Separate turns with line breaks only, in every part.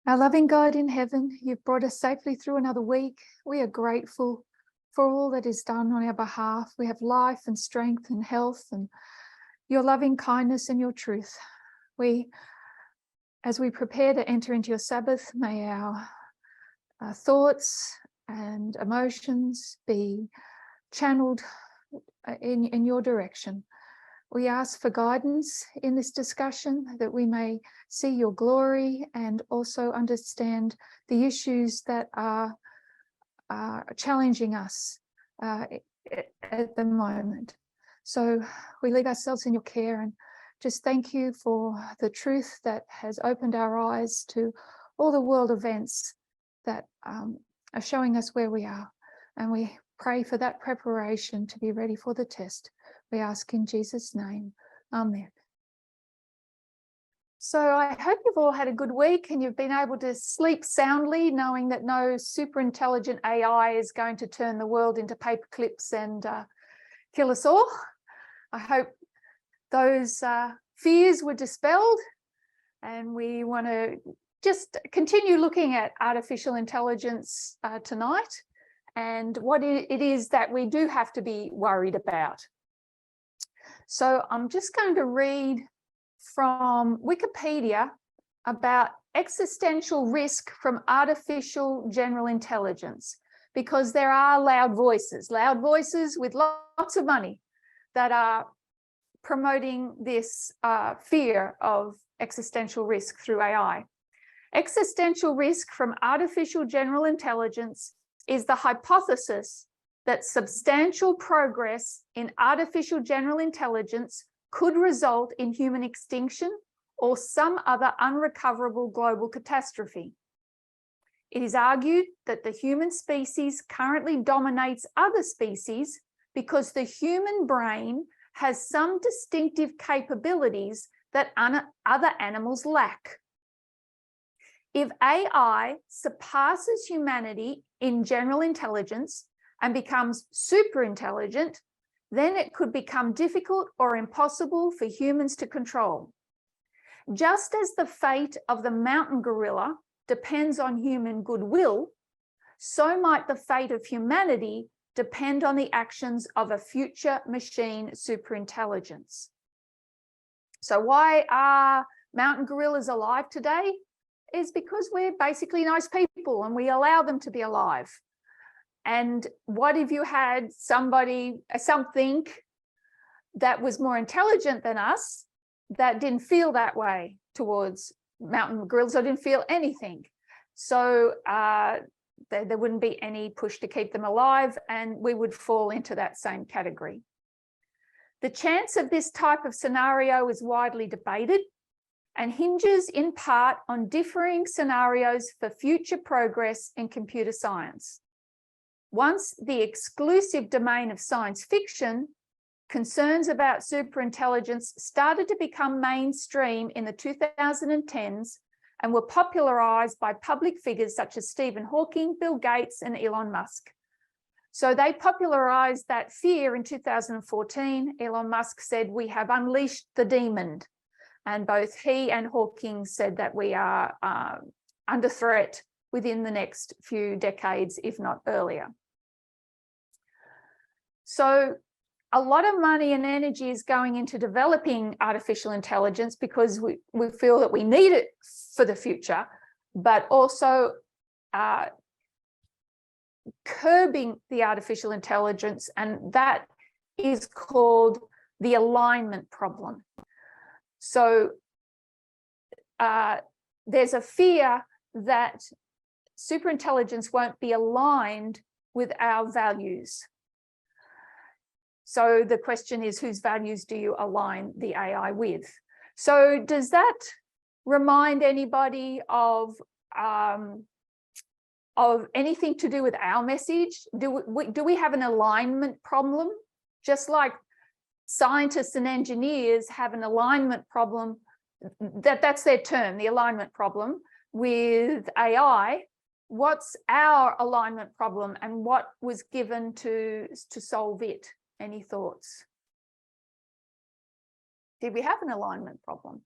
Our loving God in heaven, you've brought us safely through another week. We are grateful for all that is done on our behalf. We have life and strength and health and your loving kindness and your truth. As we prepare to enter into your Sabbath, may our thoughts and emotions be channeled in your direction. We ask for guidance in this discussion, that we may see your glory and also understand the issues that are challenging us at the moment. So we leave ourselves in your care and just thank you for the truth that has opened our eyes to all the world events that are showing us where we are. And we pray for that preparation to be ready for the test. We ask in Jesus' name. Amen. So I hope you've all had a good week and you've been able to sleep soundly, knowing that no super intelligent AI is going to turn the world into paper clips and kill us all. I hope those fears were dispelled, and we want to just continue looking at artificial intelligence tonight and what it is that we do have to be worried about. So I'm just going to read from Wikipedia about existential risk from artificial general intelligence, because there are loud voices with lots of money that are promoting this fear of existential risk through AI. Existential risk from artificial general intelligence is the hypothesis that substantial progress in artificial general intelligence could result in human extinction or some other unrecoverable global catastrophe. It is argued that the human species currently dominates other species because the human brain has some distinctive capabilities that other animals lack. If AI surpasses humanity in general intelligence and becomes super intelligent, then it could become difficult or impossible for humans to control. Just as the fate of the mountain gorilla depends on human goodwill, so might the fate of humanity depend on the actions of a future machine superintelligence. So why are mountain gorillas alive today? Is because we're basically nice people and we allow them to be alive. And what if you had something that was more intelligent than us that didn't feel that way towards mountain gorillas or didn't feel anything? So there wouldn't be any push to keep them alive, and we would fall into that same category. The chance of this type of scenario is widely debated and hinges in part on differing scenarios for future progress in computer science. Once the exclusive domain of science fiction, concerns about superintelligence started to become mainstream in the 2010s and were popularized by public figures such as Stephen Hawking, Bill Gates, and Elon Musk. So they popularized that fear in 2014. Elon Musk said, "We have unleashed the demon." And both he and Hawking said that we are under threat within the next few decades, if not earlier. So a lot of money and energy is going into developing artificial intelligence because we feel that we need it for the future, but also curbing the artificial intelligence, and that is called the alignment problem. So there's a fear that superintelligence won't be aligned with our values. So the question is, whose values do you align the AI with? So does that remind anybody of anything to do with our message? Do we have an alignment problem? Just like scientists and engineers have an alignment problem, that's their term, the alignment problem, with AI. What's our alignment problem and what was given to solve it? Any thoughts? Did we have an alignment problem?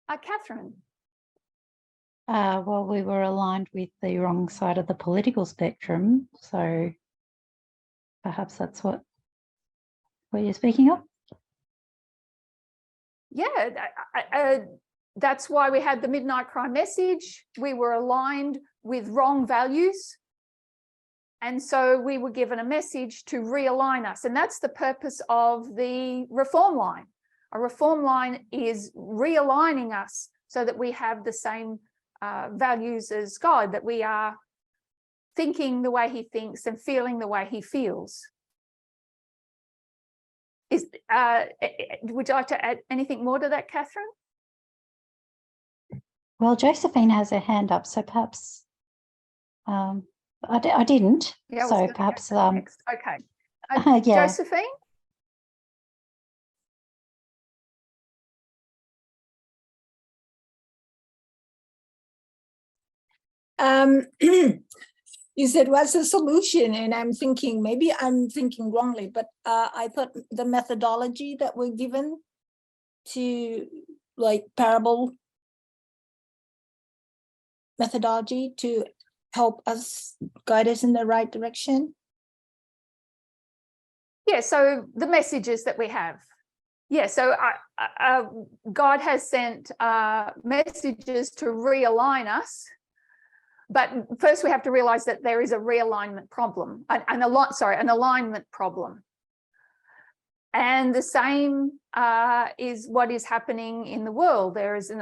Catherine.
Well, we were aligned with the wrong side of the political spectrum, so perhaps that's what you're speaking of.
Yeah, that's why we had the midnight cry message. We were aligned with wrong values. And so we were given a message to realign us. And that's the purpose of the reform line. A reform line is realigning us so that we have the same values as God, that we are thinking the way he thinks and feeling the way he feels. Would you like to add anything more to that, Catherine?
Well, Josephine has her hand up, so perhaps I didn't.
Yeah,
so perhaps
okay.
yeah.
Josephine?
You said, what's the solution? And I'm thinking, maybe I'm thinking wrongly, but I thought the methodology that we're given to, like, parable methodology to help us, guide us in the right direction.
Yeah, so the messages that we have. Yeah, so God has sent messages to realign us. But first we have to realize that there is a realignment problem, an alignment problem. And the same is what is happening in the world. There is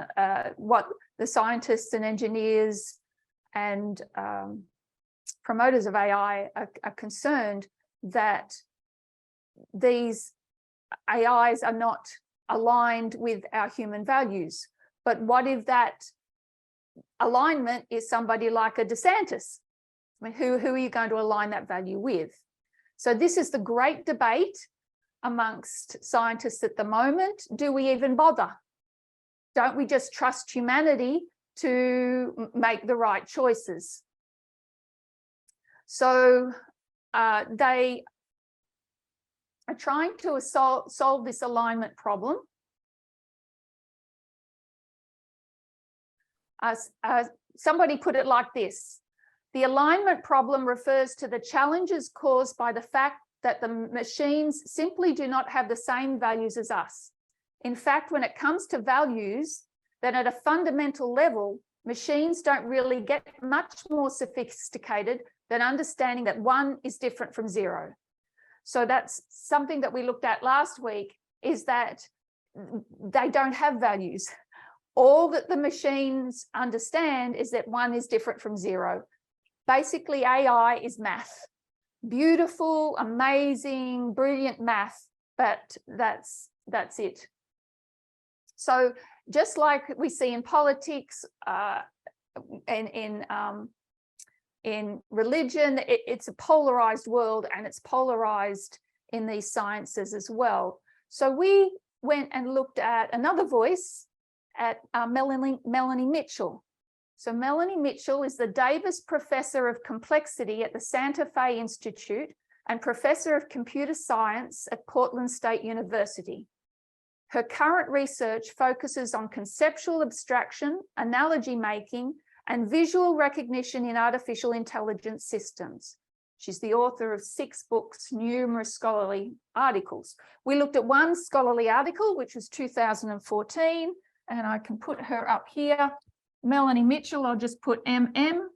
what the scientists and engineers and promoters of AI are concerned, that these AIs are not aligned with our human values. But what if that alignment is somebody like a DeSantis? I mean, who are you going to align that value with? So this is the great debate amongst scientists at the moment. Do we even bother? Don't we just trust humanity to make the right choices? So they are trying to solve this alignment problem. Somebody put it like this: the alignment problem refers to the challenges caused by the fact that the machines simply do not have the same values as us. In fact, when it comes to values, then at a fundamental level, machines don't really get much more sophisticated than understanding that 1 is different from 0. So that's something that we looked at last week, is that they don't have values. All that the machines understand is that 1 is different from 0. Basically, AI is math. Beautiful, amazing, brilliant math, but that's it. So just like we see in politics, in religion, it's a polarized world, and it's polarized in these sciences as well. So we went and looked at another voice, at Melanie Mitchell. So Melanie Mitchell is the Davis Professor of Complexity at the Santa Fe Institute and Professor of Computer Science at Portland State University. Her current research focuses on conceptual abstraction, analogy making, and visual recognition in artificial intelligence systems. She's the author of 6 books, numerous scholarly articles. We looked at one scholarly article, which was 2014, and I can put her up here. Melanie Mitchell, I'll just put MM.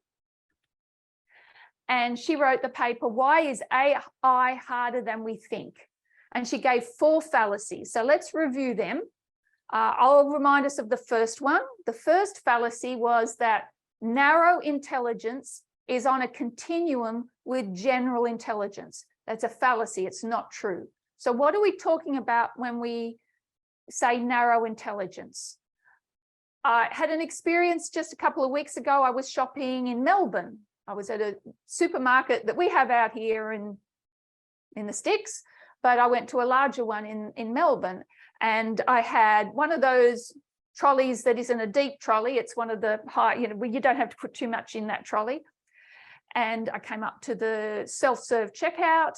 And she wrote the paper, Why is AI Harder Than We Think? And she gave 4 fallacies. So let's review them. I'll remind us of the first one. The first fallacy was that narrow intelligence is on a continuum with general intelligence. That's a fallacy. It's not true. So what are we talking about when we say narrow intelligence? I had an experience just a couple of weeks ago. I was shopping in Melbourne. I was at a supermarket that we have out here in the sticks, but I went to a larger one in Melbourne, and I had one of those trolleys that isn't a deep trolley. It's one of the high, where you don't have to put too much in that trolley. And I came up to the self-serve checkout.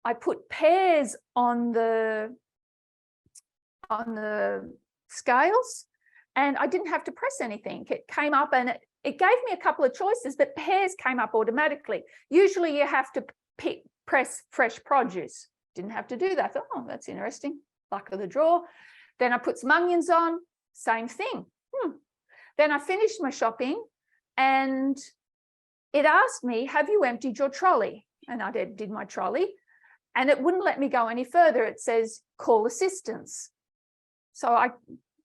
I put pears on the scales, and I didn't have to press anything. It came up and it gave me a couple of choices, but pears came up automatically. Usually you have to press fresh produce. Didn't have to do that. I thought, oh, that's interesting. Luck of the draw. Then I put some onions on, same thing. Then I finished my shopping and it asked me, have you emptied your trolley? And I did my trolley and it wouldn't let me go any further. It says, call assistance. So I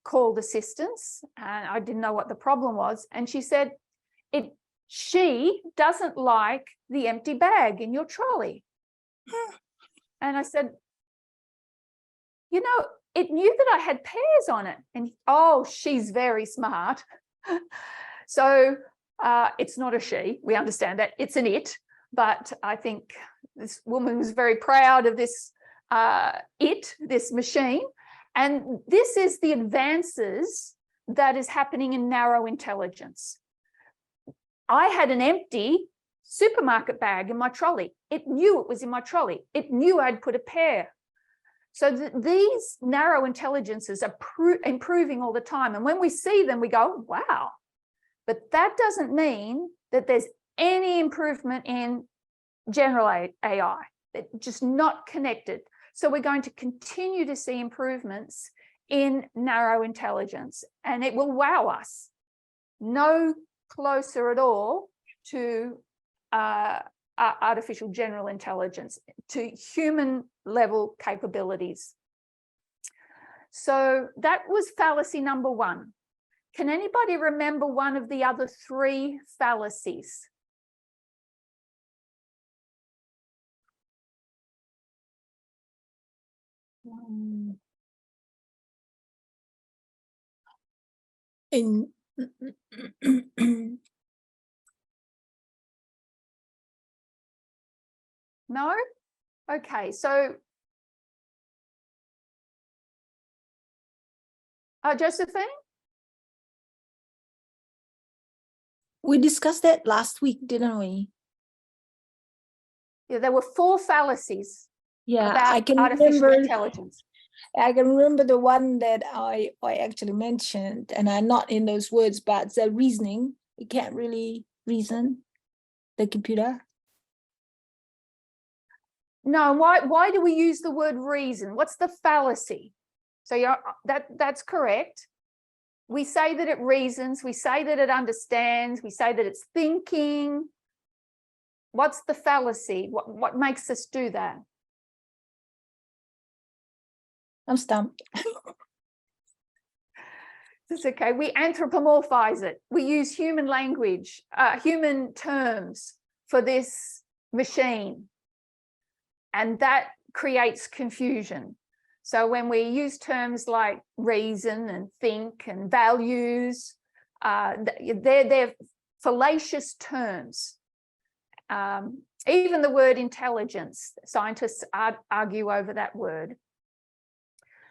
called assistance and I didn't know what the problem was. And she said, she doesn't like the empty bag in your trolley. And I said, you know, it knew that I had pears on it. And oh, she's very smart. So it's not a she, we understand that, it's an it. But I think this woman was very proud of this this machine. And this is the advances that is happening in narrow intelligence. I had an empty supermarket bag in my trolley. It knew it was in my trolley. It knew I'd put a pear. So these narrow intelligences are improving all the time. And when we see them, we go, wow. But that doesn't mean that there's any improvement in general AI. It's just not connected. So we're going to continue to see improvements in narrow intelligence, and it will wow us. No closer at all to artificial general intelligence, to human level capabilities. So that was fallacy number 1. Can anybody remember one of the other 3 fallacies? No? Okay, so Josephine?
We discussed that last week, didn't we?
Yeah, there were 4 fallacies
Yeah,
about
I can
artificial
remember.
intelligence.
I can remember the one that I actually mentioned, and I'm not in those words, but the reasoning. You can't really reason the computer.
No, why do we use the word reason? What's the fallacy? So that's correct. We say that it reasons, we say that it understands, we say that it's thinking. What's the fallacy? What makes us do that?
I'm stumped.
It's okay. We anthropomorphize it. We use human language, human terms for this machine. And that creates confusion. So when we use terms like reason and think and values, they're fallacious terms. Even the word intelligence, scientists argue over that word.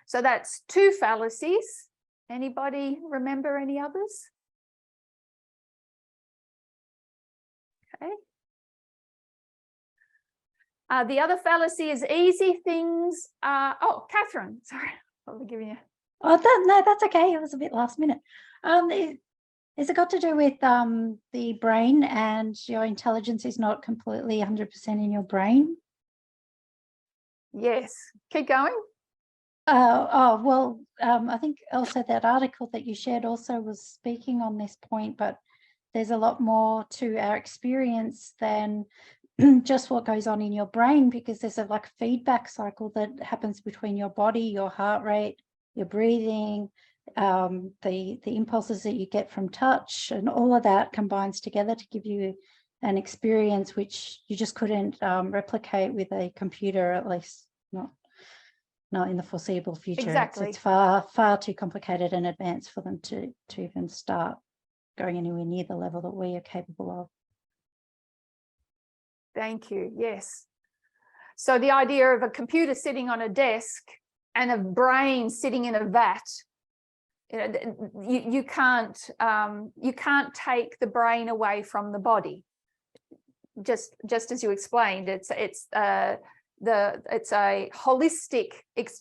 So that's 2 fallacies. Anybody remember any others? Okay. The other fallacy is easy things. Oh, Catherine, sorry, I'll giving you.
Oh, no, that's okay. It was a bit last minute. Is it got to do with the brain and your intelligence is not completely 100% in your brain?
Yes, keep going.
Well, I think also that article that you shared also was speaking on this point, but there's a lot more to our experience than just what goes on in your brain, because there's a feedback cycle that happens between your body, your heart rate, your breathing, the impulses that you get from touch, and all of that combines together to give you an experience which you just couldn't replicate with a computer, at least not in the foreseeable future.
Exactly.
It's far too complicated and advanced for them to even start going anywhere near the level that we are capable of.
Thank you. Yes. So the idea of a computer sitting on a desk and a brain sitting in a vat, you can't take the brain away from the body. Just as you explained, it's a holistic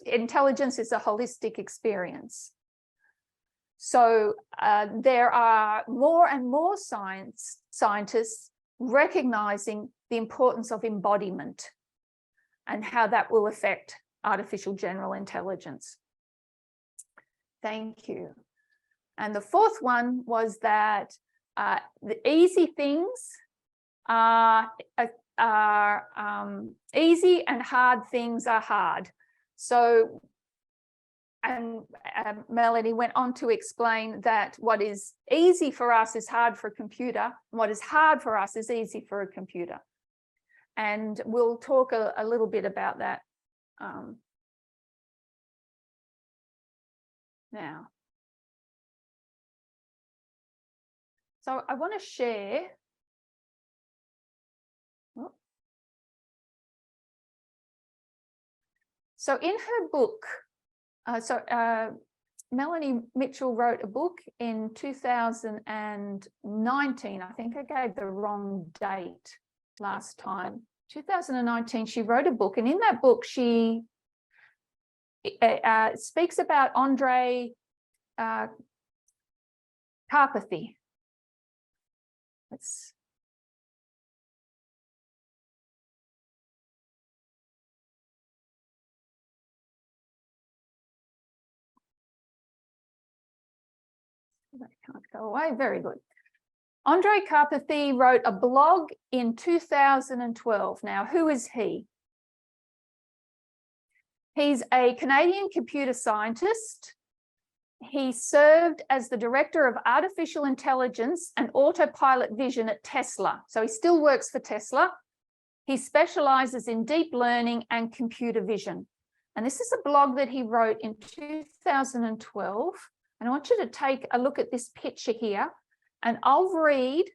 intelligence is a holistic experience. So there are more and more scientists recognizing the importance of embodiment and how that will affect artificial general intelligence. Thank you. And the fourth one was that the easy things are easy and hard things are hard. So, and Melanie went on to explain that what is easy for us is hard for a computer, and what is hard for us is easy for a computer. And we'll talk a little bit about that now. So I want to share. So in her book, Melanie Mitchell wrote a book in 2019. I think I gave the wrong date last time. 2019, she wrote a book, and in that book, she speaks about Andrei Karpathy. Let's that can't go away. Very good. Andrei Karpathy wrote a blog in 2012. Now, who is he? He's a Canadian computer scientist. He served as the director of artificial intelligence and autopilot vision at Tesla. So he still works for Tesla. He specializes in deep learning and computer vision. And this is a blog that he wrote in 2012. And I want you to take a look at this picture here, and I'll read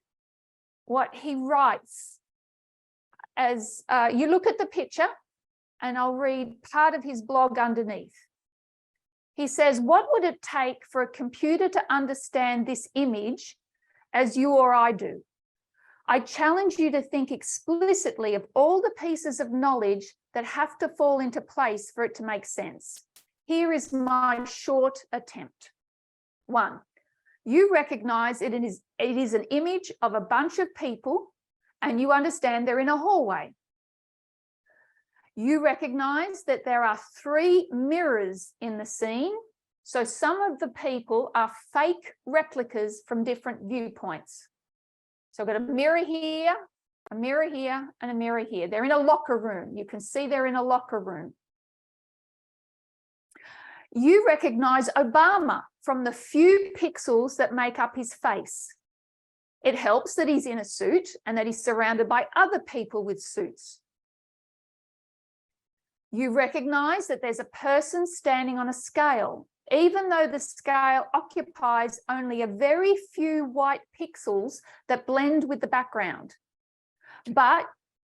what he writes as you look at the picture, and I'll read part of his blog underneath. He says, what would it take for a computer to understand this image as you or I do? I challenge you to think explicitly of all the pieces of knowledge that have to fall into place for it to make sense. Here is my short attempt. 1, you recognize it is an image of a bunch of people, and you understand they're in a hallway. You recognize that there are 3 mirrors in the scene, so some of the people are fake replicas from different viewpoints. So I've got a mirror here, a mirror here, and a mirror here. They're in a locker room. You can see they're in a locker room. You recognize Obama from the few pixels that make up his face. It helps that he's in a suit and that he's surrounded by other people with suits. You recognize that there's a person standing on a scale, even though the scale occupies only a very few white pixels that blend with the background. But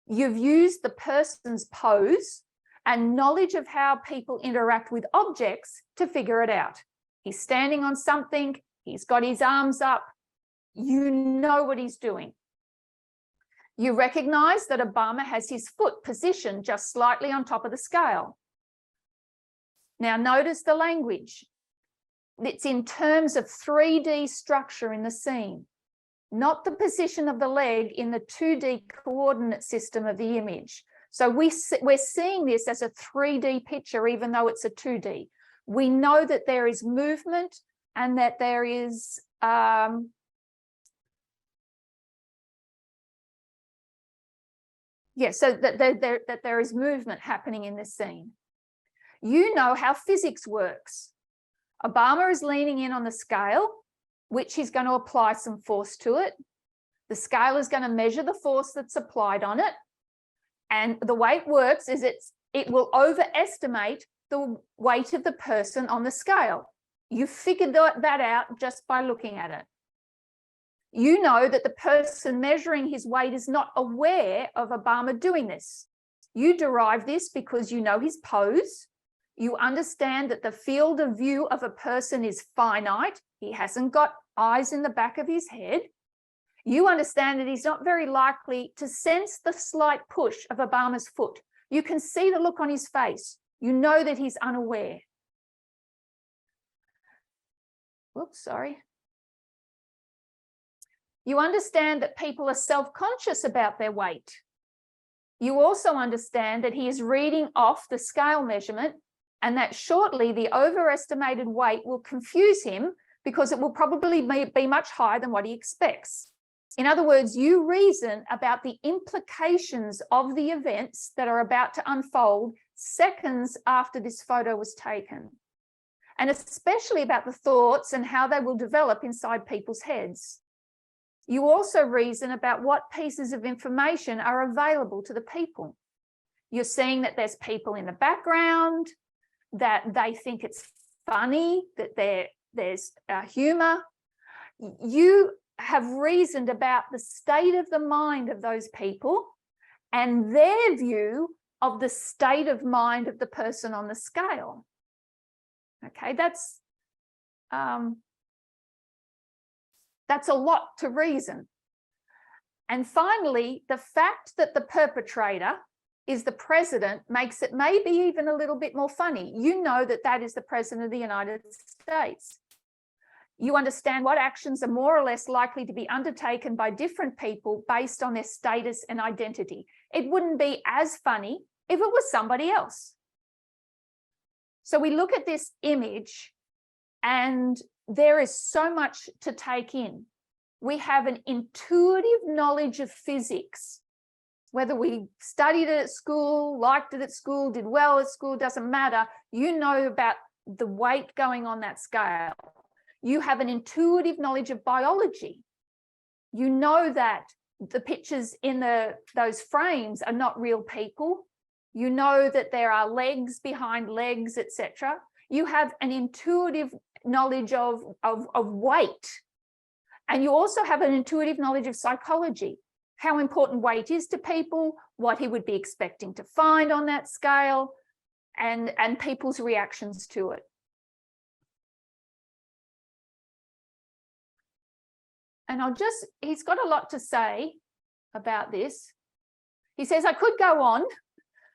you've used the person's pose and knowledge of how people interact with objects to figure it out. He's standing on something, he's got his arms up, you know what he's doing. You recognize that Obama has his foot positioned just slightly on top of the scale. Now notice the language. It's in terms of 3D structure in the scene, not the position of the leg in the 2D coordinate system of the image. So we're seeing this as a 3D picture, even though it's a 2D. We know that there is movement and that there is so that there is movement happening in this scene. You know how physics works. Obama is leaning in on the scale, which he's going to apply some force to it. The scale is going to measure the force that's applied on it. And the way it works is it will overestimate the weight of the person on the scale. You figured that out just by looking at it. You know that the person measuring his weight is not aware of Obama doing this. You derive this because you know his pose. You understand that the field of view of a person is finite. He hasn't got eyes in the back of his head. You understand that he's not very likely to sense the slight push of Obama's foot. You can see the look on his face. You know that he's unaware. whoops, sorry. You understand that people are self-conscious about their weight. You also understand that he is reading off the scale measurement and that shortly the overestimated weight will confuse him because it will probably be much higher than what he expects. In other words, you reason about the implications of the events that are about to unfold seconds after this photo was taken, and especially about the thoughts and how they will develop inside people's heads. You also reason about what pieces of information are available to the people. You're seeing that there's people in the background, that they think it's funny, that there's humor. You have reasoned about the state of the mind of those people and their view of the state of mind of the person on the scale. Okay, that's a lot to reason. And finally, the fact that the perpetrator is the president makes it maybe even a little bit more funny. You know that that is the president of the United States. You understand what actions are more or less likely to be undertaken by different people based on their status and identity. It wouldn't be as funny if it was somebody else. So we look at this image and there is so much to take in. We have an intuitive knowledge of physics. Whether we studied it at school, liked it at school, did well at school, doesn't matter. You know about the weight going on that scale. You have an intuitive knowledge of biology. You know that the pictures in those frames are not real people. You know that there are legs behind legs, etc. You have an intuitive knowledge of weight. And you also have an intuitive knowledge of psychology, how important weight is to people, what he would be expecting to find on that scale, and people's reactions to it. And he's got a lot to say about this. He says, I could go on,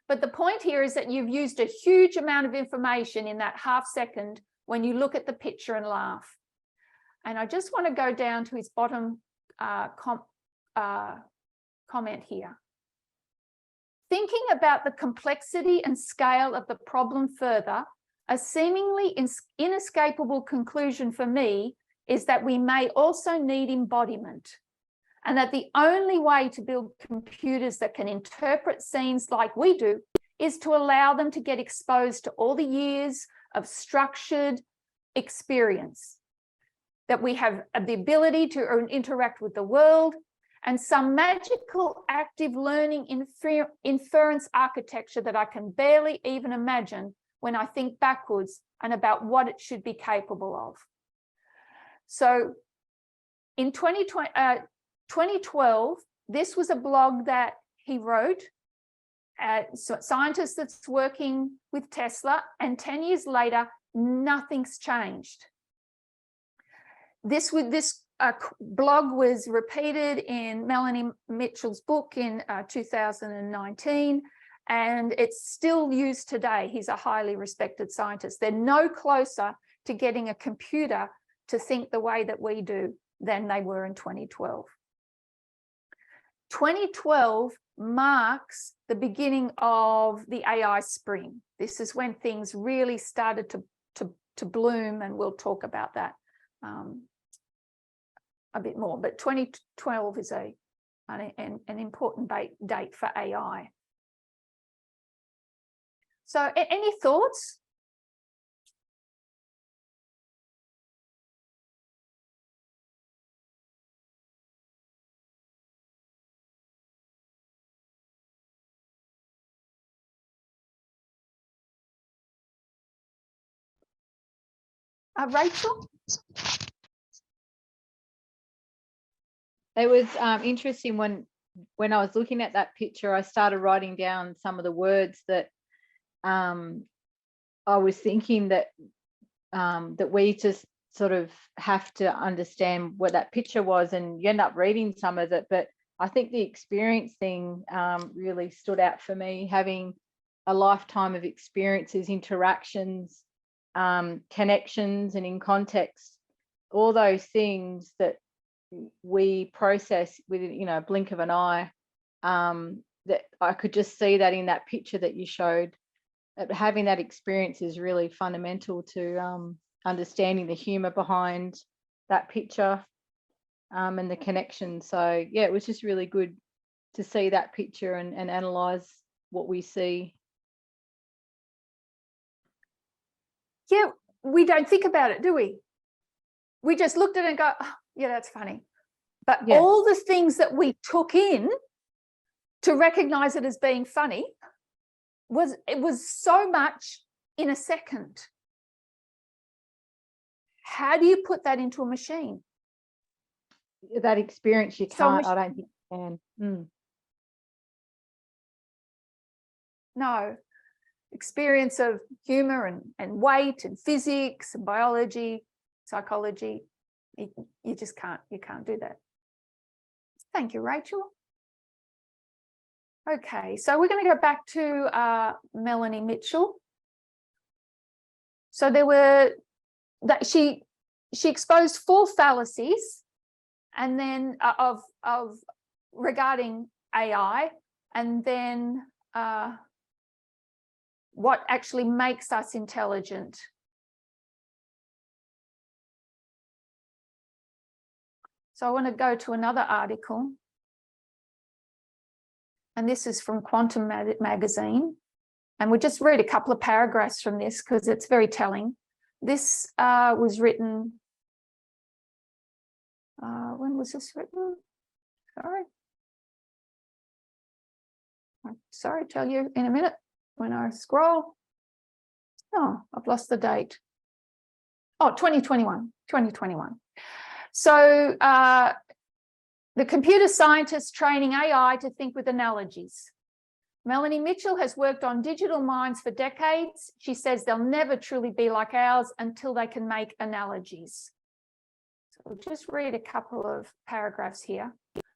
but the point here is that you've used a huge amount of information in that half second when you look at the picture and laugh. And I just want to go down to his bottom comment here. Thinking about the complexity and scale of the problem further, a seemingly inescapable conclusion for me is that we may also need embodiment, and that the only way to build computers that can interpret scenes like we do is to allow them to get exposed to all the years of structured experience, that we have the ability to interact with the world, and some magical active learning inference architecture that I can barely even imagine when I think backwards and about what it should be capable of. So in 2012, this was a blog that he wrote, scientist that's working with Tesla, and 10 years later, nothing's changed. This blog was repeated in Melanie Mitchell's book in 2019, and it's still used today. He's a highly respected scientist. They're no closer to getting a computer to think the way that we do than they were in 2012. 2012 marks the beginning of the AI spring. This is when things really started to bloom, and we'll talk about that a bit more. But 2012 is an important date for AI. So any thoughts? Rachel?
It was interesting when I was looking at that picture, I started writing down some of the words that I was thinking that that we just sort of have to understand what that picture was, and you end up reading some of it. But I think the experience thing really stood out for me, having a lifetime of experiences, interactions, connections, and in context all those things that we process with, you know, a blink of an eye, that I could just see that in that picture that you showed. Having that experience is really fundamental to understanding the humor behind that picture, and the connection. So yeah, it was just really good to see that picture and analyze what we see.
Yeah, we don't think about it, do we? We just looked at it and go, oh, yeah, that's funny. But
Yeah.
all the things that we took in to recognize it as being funny was so much in a second. How do you put that into a machine?
That experience you
So
can't, I don't think you can.
No. Experience of humor and weight and physics and biology, psychology, you just can't do that. Thank you, Rachel. Okay, so we're going to go back to Melanie Mitchell. So there were that she exposed 4 fallacies, and then of regarding AI, and then what actually makes us intelligent. So I want to go to another article, and this is from Quantum magazine, and we'll just read a couple of paragraphs from this because it's very telling. This was written, when was this written? Sorry, I'll tell you in a minute when I scroll. Oh, I've lost the date. Oh, 2021. So the computer scientists training AI to think with analogies. Melanie Mitchell has worked on digital minds for decades. She says they'll never truly be like ours until they can make analogies. So we'll just read a couple of paragraphs here.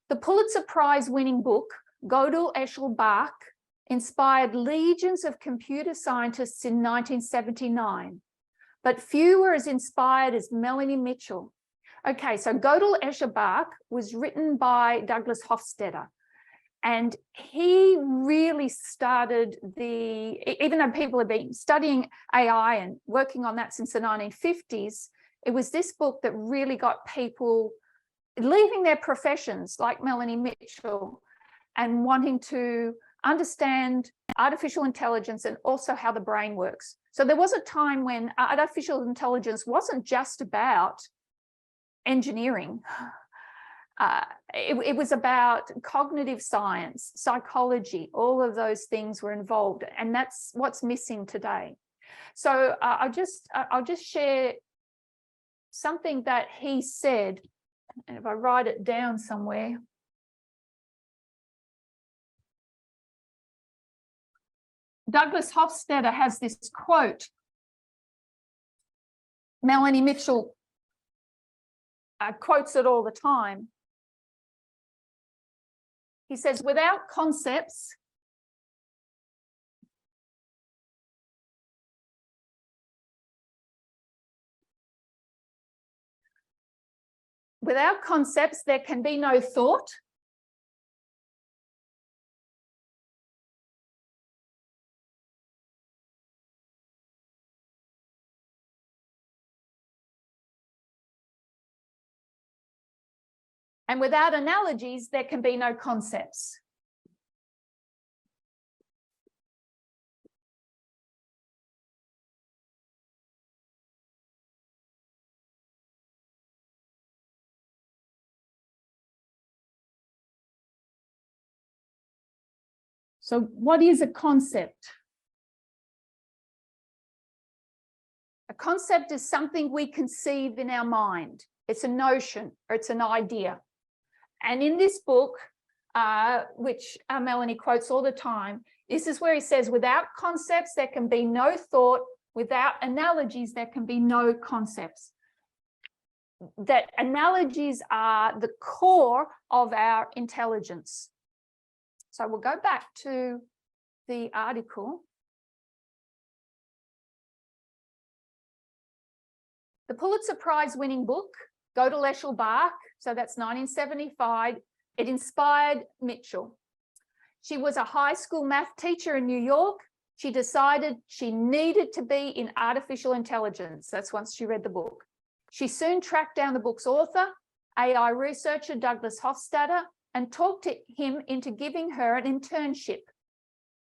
The Pulitzer Prize winning book, Gödel, Escher, Bach, inspired legions of computer scientists in 1979, but few were as inspired as Melanie Mitchell. Okay, so Gödel, Escher, Bach was written by Douglas Hofstadter, and he really started even though people have been studying AI and working on that since the 1950s, it was this book that really got people leaving their professions like Melanie Mitchell and wanting to understand artificial intelligence and also how the brain works. So there was a time when artificial intelligence wasn't just about engineering. It was about cognitive science, psychology, all of those things were involved, and that's what's missing today. So I'll just share something that he said, and if I write it down somewhere. Douglas Hofstadter has this quote. Melanie Mitchell quotes it all the time. He says, without concepts, there can be no thought. And without analogies, there can be no concepts. So what is a concept? A concept is something we conceive in our mind. It's a notion or it's an idea. And in this book, which Melanie quotes all the time, this is where he says, without concepts, there can be no thought. Without analogies, there can be no concepts. That analogies are the core of our intelligence. So we'll go back to the article. The Pulitzer Prize winning book, Go to Leschel Bach, so that's 1975, it inspired Mitchell. She was a high school math teacher in New York. She decided she needed to be in artificial intelligence. That's once she read the book. She soon tracked down the book's author, AI researcher Douglas Hofstadter, and talked him into giving her an internship.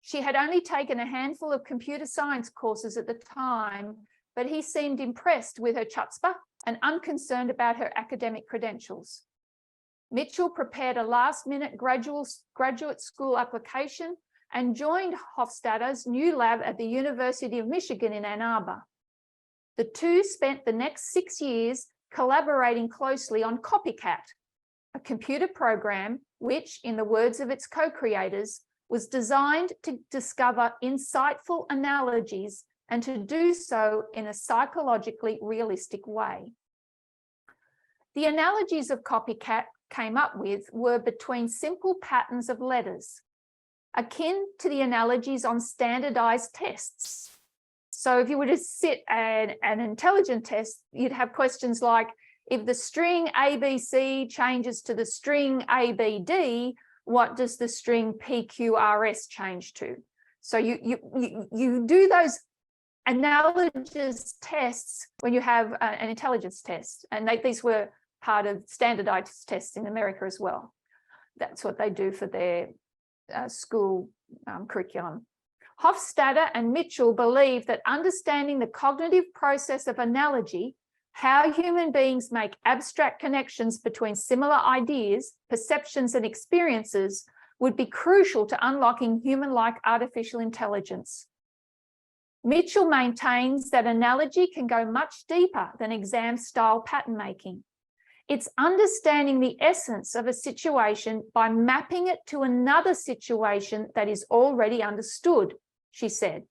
She had only taken a handful of computer science courses at the time, but he seemed impressed with her chutzpah and unconcerned about her academic credentials. Mitchell prepared a last-minute graduate school application and joined Hofstadter's new lab at the University of Michigan in Ann Arbor. The two spent the next 6 years collaborating closely on Copycat, a computer program which, in the words of its co-creators, was designed to discover insightful analogies and to do so in a psychologically realistic way. The analogies of Copycat came up with were between simple patterns of letters, akin to the analogies on standardized tests. So if you were to sit an intelligence test, you'd have questions like, if the string ABC changes to the string ABD, what does the string PQRS change to? So you do those analogous tests when you have an intelligence test, and these were part of standardized tests in America as well. That's what they do for their school curriculum. Hofstadter and Mitchell believe that understanding the cognitive process of analogy, how human beings make abstract connections between similar ideas, perceptions, and experiences, would be crucial to unlocking human-like artificial intelligence. Mitchell maintains that analogy can go much deeper than exam-style pattern making. It's understanding the essence of a situation by mapping it to another situation that is already understood, she said.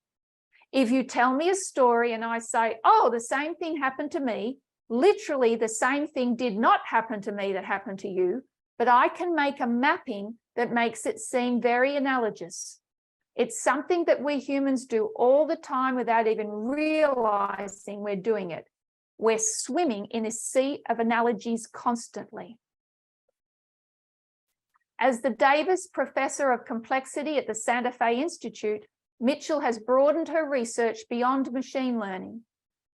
If you tell me a story and I say, oh, the same thing happened to me, literally the same thing did not happen to me that happened to you, but I can make a mapping that makes it seem very analogous. It's something that we humans do all the time without even realizing we're doing it. We're swimming in a sea of analogies constantly. As the Davis Professor of Complexity at the Santa Fe Institute, Mitchell has broadened her research beyond machine learning.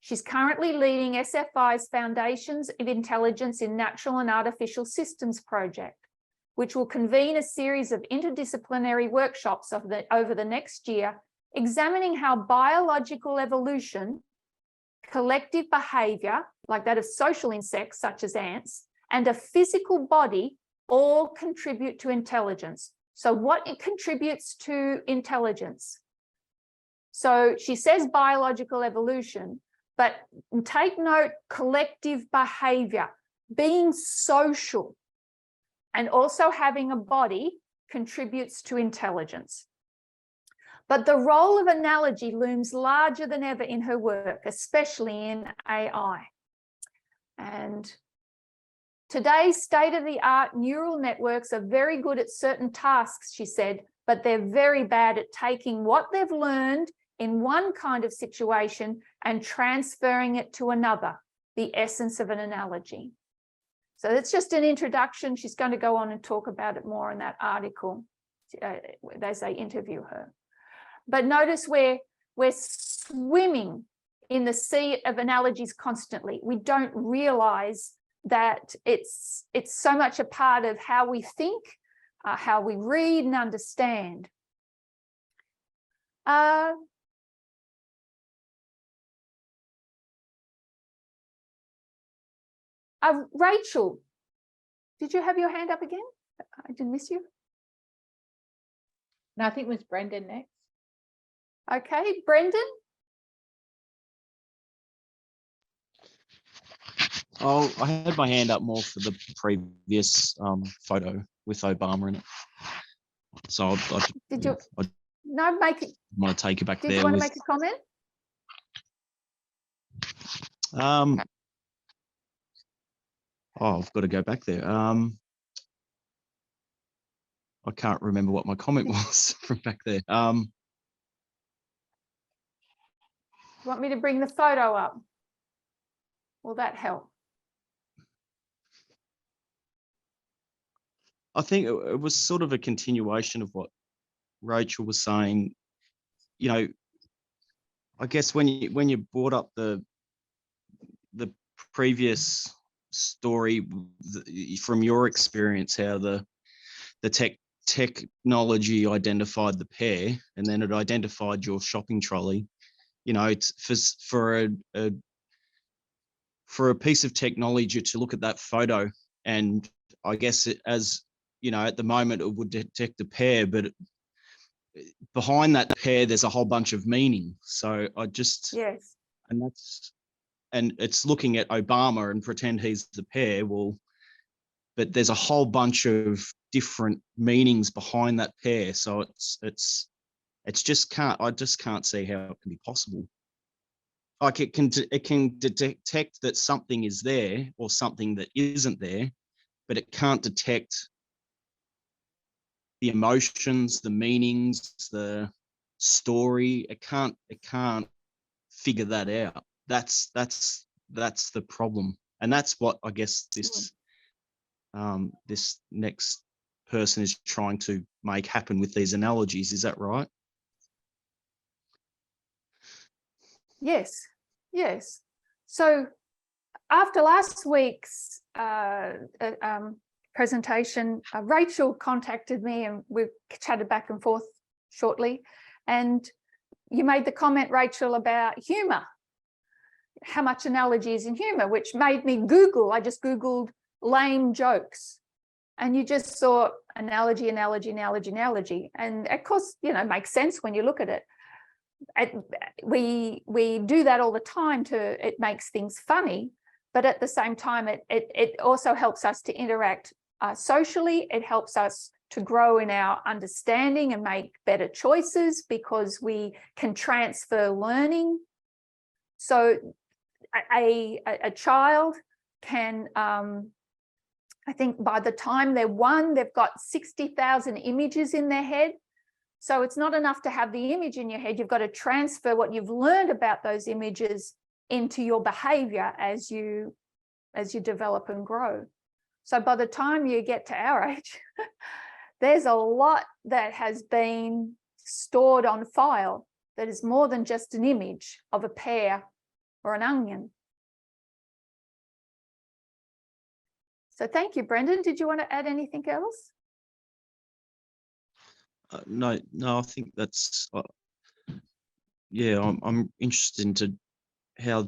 She's currently leading SFI's Foundations of Intelligence in Natural and Artificial Systems project, which will convene a series of interdisciplinary workshops over the next year, examining how biological evolution, collective behavior, like that of social insects such as ants, and a physical body all contribute to intelligence. So what it contributes to intelligence? So she says biological evolution, but take note, collective behavior, being social, and also having a body contributes to intelligence. But the role of analogy looms larger than ever in her work, especially in AI. And today's state-of-the-art neural networks are very good at certain tasks, she said, but they're very bad at taking what they've learned in one kind of situation and transferring it to another, the essence of an analogy. So that's just an introduction. She's going to go on and talk about it more in that article as they interview her. But notice we're swimming in the sea of analogies constantly. We don't realize that it's so much a part of how we think, how we read and understand. Rachel, did you have your hand up again? I didn't miss you.
No, I think it was Brendan next.
Okay, Brendan.
Oh, I had my hand up more for the previous photo with Obama in it. So I
No, make it.
want to take you back
Did
there.
you want to make a comment?
I've got to go back there. I can't remember what my comment was from back there.
You want me to bring the photo up? Will that help?
I think it was sort of a continuation of what Rachel was saying. You know, I guess when you brought up the previous story from your experience, how the technology identified the pair, and then it identified your shopping trolley. You know, it's for a piece of technology to look at that photo, and I guess it, as you know, at the moment it would detect a pair, but behind that pair there's a whole bunch of meaning. So I just,
Yes.
And it's looking at Obama and pretend he's the pair. Well, but there's a whole bunch of different meanings behind that pair. So I just can't see how it can be possible. Like it can detect that something is there or something that isn't there, but it can't detect the emotions, the meanings, the story. It can't figure that out. That's the problem, and that's what I guess this next person is trying to make happen with these analogies. Is that right?
Yes, yes. So after last week's presentation, Rachel contacted me and we chatted back and forth shortly. And you made the comment, Rachel, about humour, how much analogy is in humour, which made me Google. I just Googled lame jokes. And you just saw analogy, analogy, analogy, analogy. And of course, you know, makes sense when you look at it. We do that all the time it makes things funny, but at the same time, it also helps us to interact socially. It helps us to grow in our understanding and make better choices because we can transfer learning. So a child can, I think by the time they're 1, they've got 60,000 images in their head. So it's not enough to have the image in your head. You've got to transfer what you've learned about those images into your behavior as you develop and grow. So by the time you get to our age, there's a lot that has been stored on file that is more than just an image of a pear or an onion. So thank you, Brendan. Did you want to add anything else?
No, I think that's yeah. I'm interested into how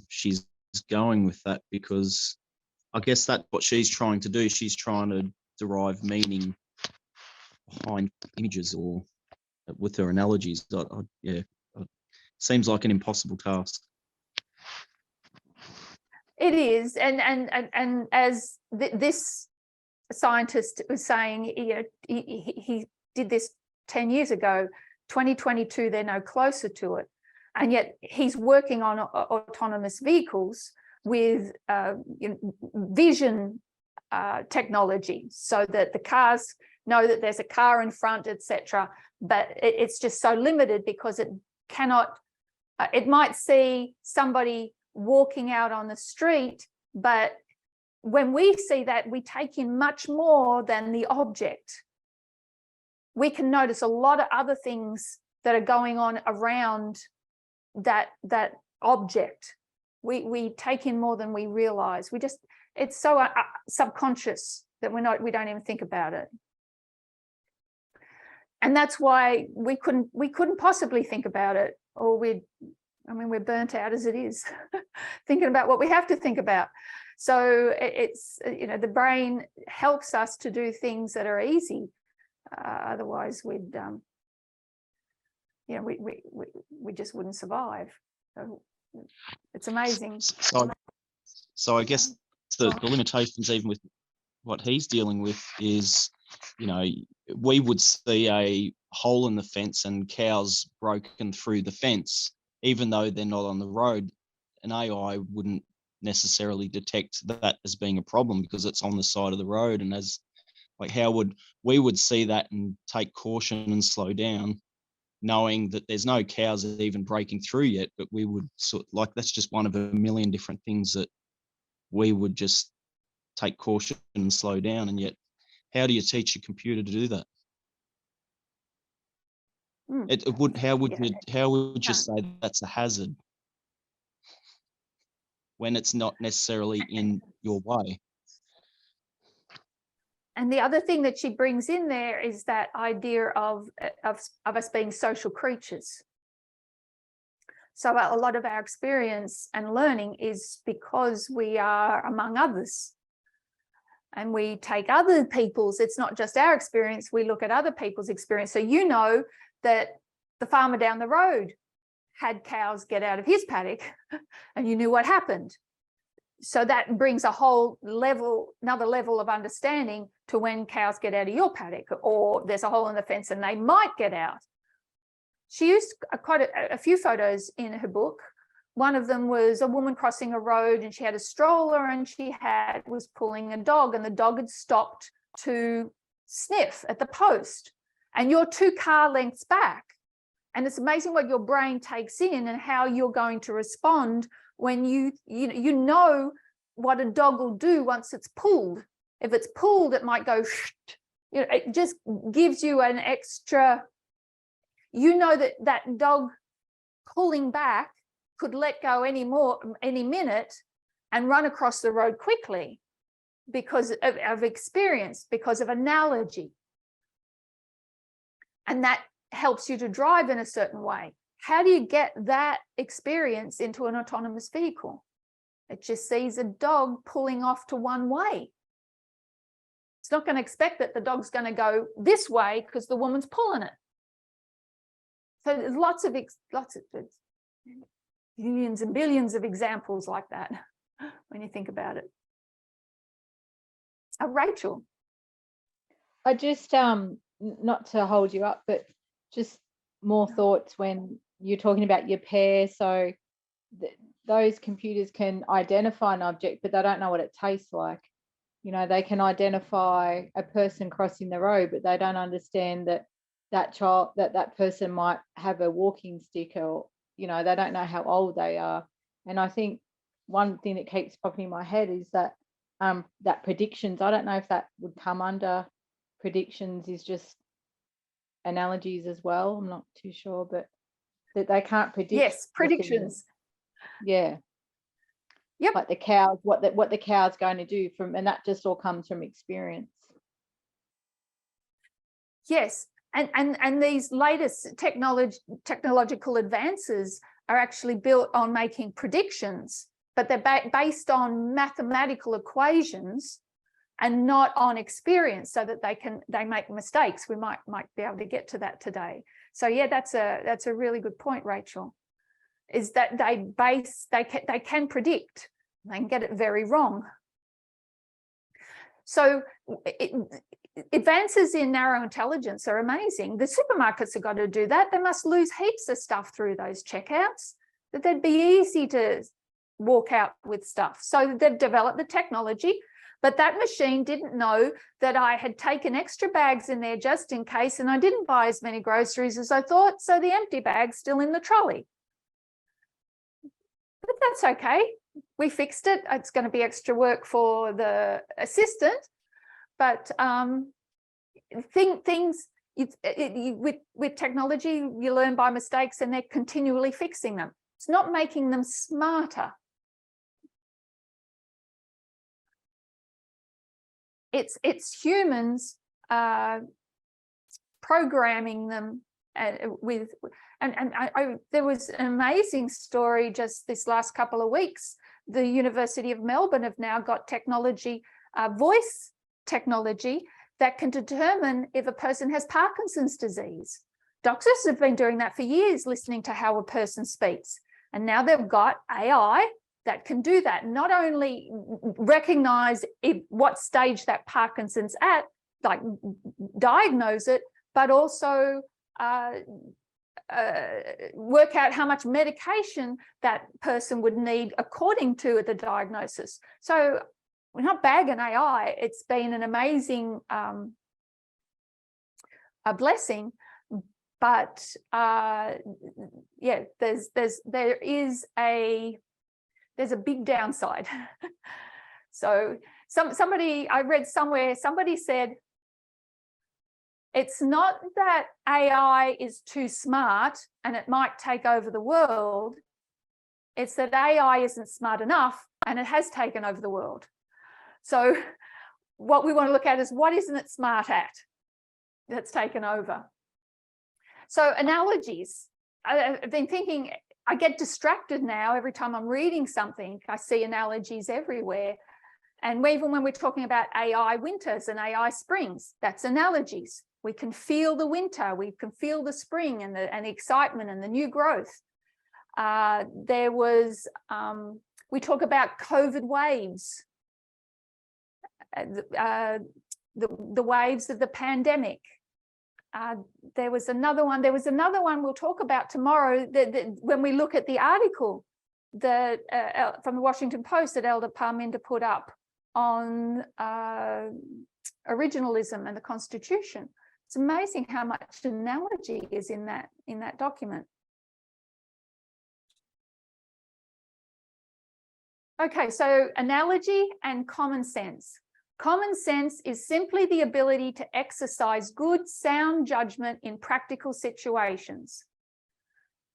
she's going with that, because I guess that's what she's trying to do. She's trying to derive meaning behind images or with her analogies. Yeah, seems like an impossible task.
It is, and as this scientist was saying, he did this 10 years ago. 2022, they're no closer to it, and yet he's working on autonomous vehicles with vision technology, so that the cars know that there's a car in front, etc. But it's just so limited because it cannot. It might see somebody walking out on the street, but when we see that, we take in much more than the object. We can notice a lot of other things that are going on around that object. We take in more than we realize. It's so subconscious that we don't even think about it. And that's why we couldn't possibly think about it, or we're burnt out as it is, thinking about what we have to think about. So it's, the brain helps us to do things that are easy. Otherwise, we just wouldn't survive. So it's amazing.
So I guess the limitations, even with what he's dealing with, is, we would see a hole in the fence and cows broken through the fence, even though they're not on the road. An AI wouldn't necessarily detect that as being a problem because it's on the side of the road. And how would we see that and take caution and slow down? knowing that there's no cows even breaking through yet, but we would that's just one of a million different things that we would just take caution and slow down. And yet, how do you teach a computer to do that? It would. How would you say that's a hazard when it's not necessarily in your way?
And the other thing that she brings in there is that idea of us being social creatures. So a lot of our experience and learning is because we are among others. And we take other people's, it's not just our experience, we look at other people's experience. So you know that the farmer down the road had cows get out of his paddock and you knew what happened. So that brings a whole level, another level of understanding to when cows get out of your paddock, or there's a hole in the fence and they might get out. She used quite a few photos in her book. One of them was a woman crossing a road and she had a stroller and she was pulling a dog, and the dog had stopped to sniff at the post, and you're 2 car lengths back. And it's amazing what your brain takes in and how you're going to respond when you know what a dog will do once it's pulled. If it's pulled, it might go, it just gives you an extra, that dog pulling back could let go any minute and run across the road quickly because of experience, because of analogy. And that helps you to drive in a certain way. How do you get that experience into an autonomous vehicle? It just sees a dog pulling off to one way. It's not going to expect that the dog's going to go this way because the woman's pulling it. So there's lots of millions and billions of examples like that when you think about it. Rachel.
I just, not to hold you up, but just more thoughts when you're talking about your pair. So those computers can identify an object, but they don't know what it tastes like. They can identify a person crossing the road, but they don't understand that person might have a walking stick, or, they don't know how old they are. And I think one thing that keeps popping in my head is that that predictions, I don't know if that would come under predictions, is just analogies as well. I'm not too sure, but that they can't predict.
Yes, predictions.
Yeah.
Yep.
Like the cows, what the cow's going to do and that just all comes from experience.
Yes, and these latest technological advances are actually built on making predictions, but they're based on mathematical equations and not on experience, so that they make mistakes. We might be able to get to that today. So yeah, that's a really good point, Rachel. Is that they can predict, they can get it very wrong. So advances in narrow intelligence are amazing. The supermarkets have got to do that. They must lose heaps of stuff through those checkouts, that they'd be easy to walk out with stuff. So they've developed the technology, but that machine didn't know that I had taken extra bags in there just in case, and I didn't buy as many groceries as I thought, so the empty bag's still in the trolley. But that's okay. We fixed it. It's going to be extra work for the assistant, but things with technology, you learn by mistakes, and they're continually fixing them. It's not making them smarter. It's humans programming them with. And there was an amazing story just this last couple of weeks. The University of Melbourne have now got technology, voice technology, that can determine if a person has Parkinson's disease. Doctors have been doing that for years, listening to how a person speaks. And now they've got AI that can do that, not only recognize what stage that Parkinson's at, like diagnose it, but also work out how much medication that person would need according to the diagnosis. So we're not bagging AI. It's been an amazing a blessing, but yeah, there's a big downside. So somebody, I read somewhere, somebody said, it's not that AI is too smart and it might take over the world. It's that AI isn't smart enough and it has taken over the world. So what we want to look at is what isn't it smart at that's taken over. So analogies. I've been thinking, I get distracted now every time I'm reading something. I see analogies everywhere. And even when we're talking about AI winters and AI springs, that's analogies. We can feel the winter, we can feel the spring and the excitement and the new growth. There was, we talk about COVID waves, the waves of the pandemic. There was another one we'll talk about tomorrow when we look at the article that from the Washington Post that Elder Parminder put up on originalism and the Constitution. It's amazing how much analogy is in that document. Okay, so analogy and common sense. Common sense is simply the ability to exercise good, sound judgment in practical situations.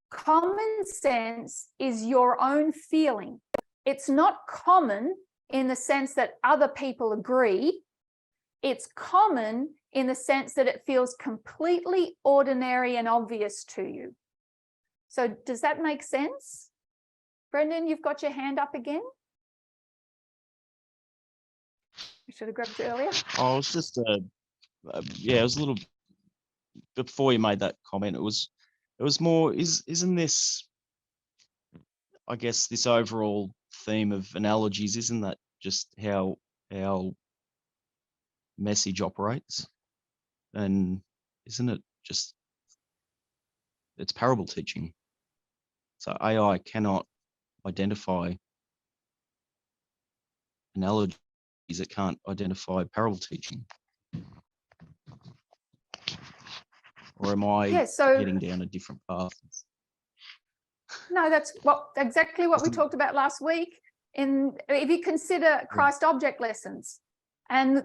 Common sense is your own feeling. It's not common in the sense that other people agree. It's common in the sense that it feels completely ordinary and obvious to you. So does that make sense? Brendan, you've got your hand up again. I should have grabbed you earlier.
I was just, yeah, it was a little, before you made that comment, it was more, isn't this, I guess, this overall theme of analogies, isn't that just how our message operates? And isn't it just, it's parable teaching. So AI cannot identify analogies, it can't identify parable teaching. Or am I heading down a different path?
No, that's exactly what we talked about last week. If you consider Christ object lessons, and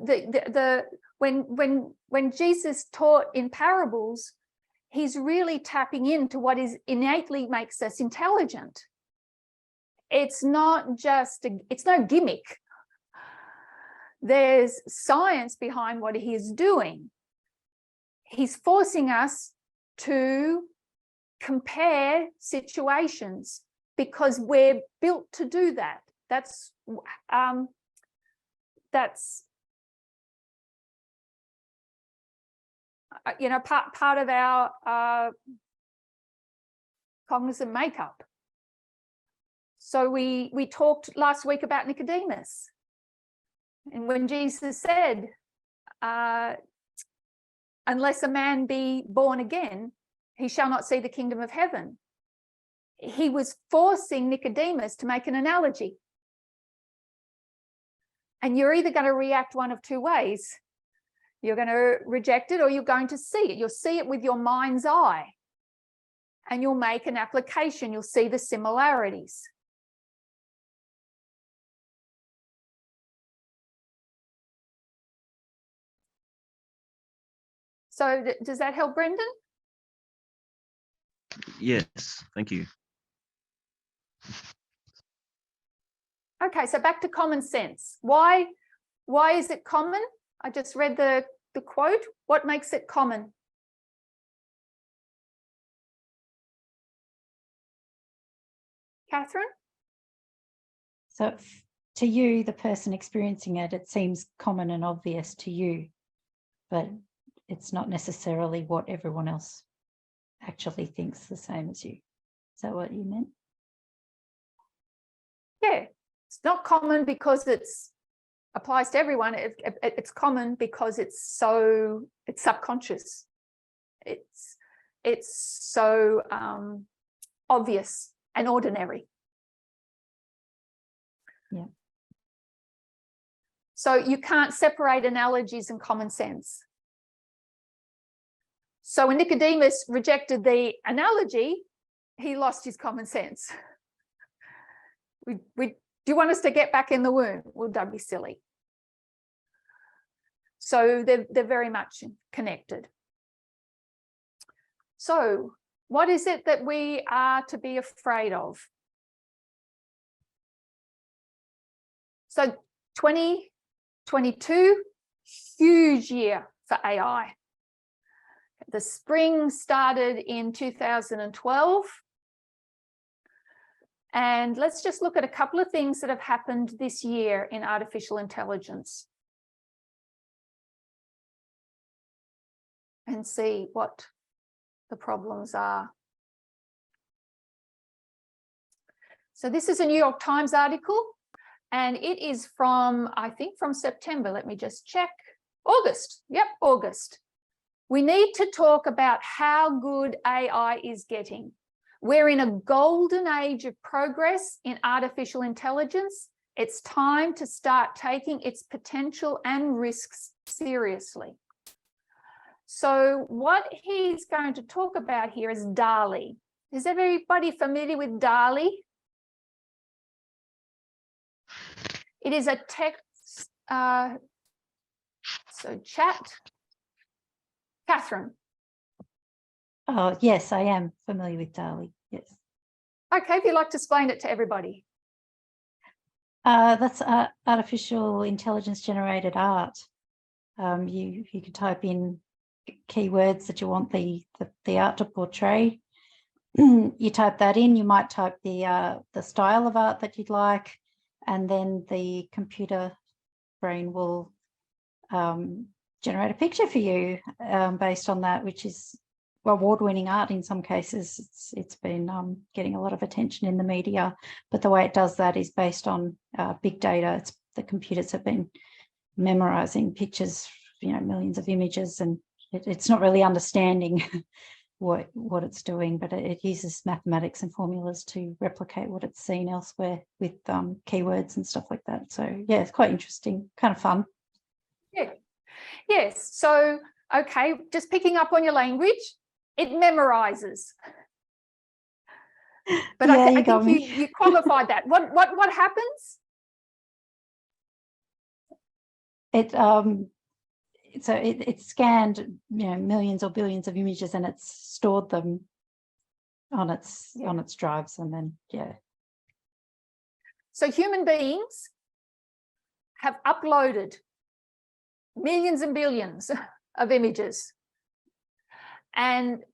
when Jesus taught in parables, he's really tapping into what is innately makes us intelligent. It's not just it's no gimmick. There's science behind what he is doing. He's forcing us to compare situations because we're built to do that. That's you know, part of our cognizant makeup. So we talked last week about Nicodemus, and when Jesus said, unless a man be born again, he shall not see the kingdom of heaven. He was forcing Nicodemus to make an analogy. And you're either going to react one of two ways. You're going to reject it or you're going to see it. You'll see it with your mind's eye and you'll make an application. You'll see the similarities. So does that help, Brendan?
Yes, thank you.
Okay, so back to common sense. Why is it common? I just read the quote. What makes it common? Catherine?
So to you, the person experiencing it, it seems common and obvious to you, but it's not necessarily what everyone else actually thinks the same as you. Is that what you meant? Yeah, it's not common because it's applies to everyone. It's common because it's subconscious. It's so obvious and ordinary. Yeah.
So you can't separate analogies and common sense. So when Nicodemus rejected the analogy, he lost his common sense. Do you want us to get back in the womb? Well, don't be silly. So they're very much connected. So what is it that we are to be afraid of? So 2022, huge year for AI. The spring started in 2012. And let's just look at a couple of things that have happened this year in artificial intelligence and see what the problems are. So this is a New York Times article, and it is from, I think, from September. Let me just check. August. Yep, August. We need to talk about how good AI is getting. We're in a golden age of progress in artificial intelligence. It's time to start taking its potential and risks seriously. So what he's going to talk about here is DALL-E. Is everybody familiar with DALL-E? It is a text, so chat. Catherine.
Oh, yes, I am familiar with DALL-E, yes.
Okay, if you'd like to explain it to everybody.
That's artificial intelligence generated art. You can type in keywords that you want the art to portray. You type that in, you might type the style of art that you'd like, and then the computer brain will generate a picture for you based on that, which is award-winning art in some cases. It's been getting a lot of attention in the media, but the way it does that is based on big data. The computers have been memorizing pictures, millions of images, and it's not really understanding what it's doing, but it uses mathematics and formulas to replicate what it's seen elsewhere with keywords and stuff like that. So yeah, it's quite interesting, kind of fun.
Yeah. Yes. So, okay, just picking up on your language, it memorizes. But
yeah,
I think you qualified that. What happens?
It scanned millions or billions of images, and it's stored them on its drives, and then
So human beings have uploaded millions and billions of images and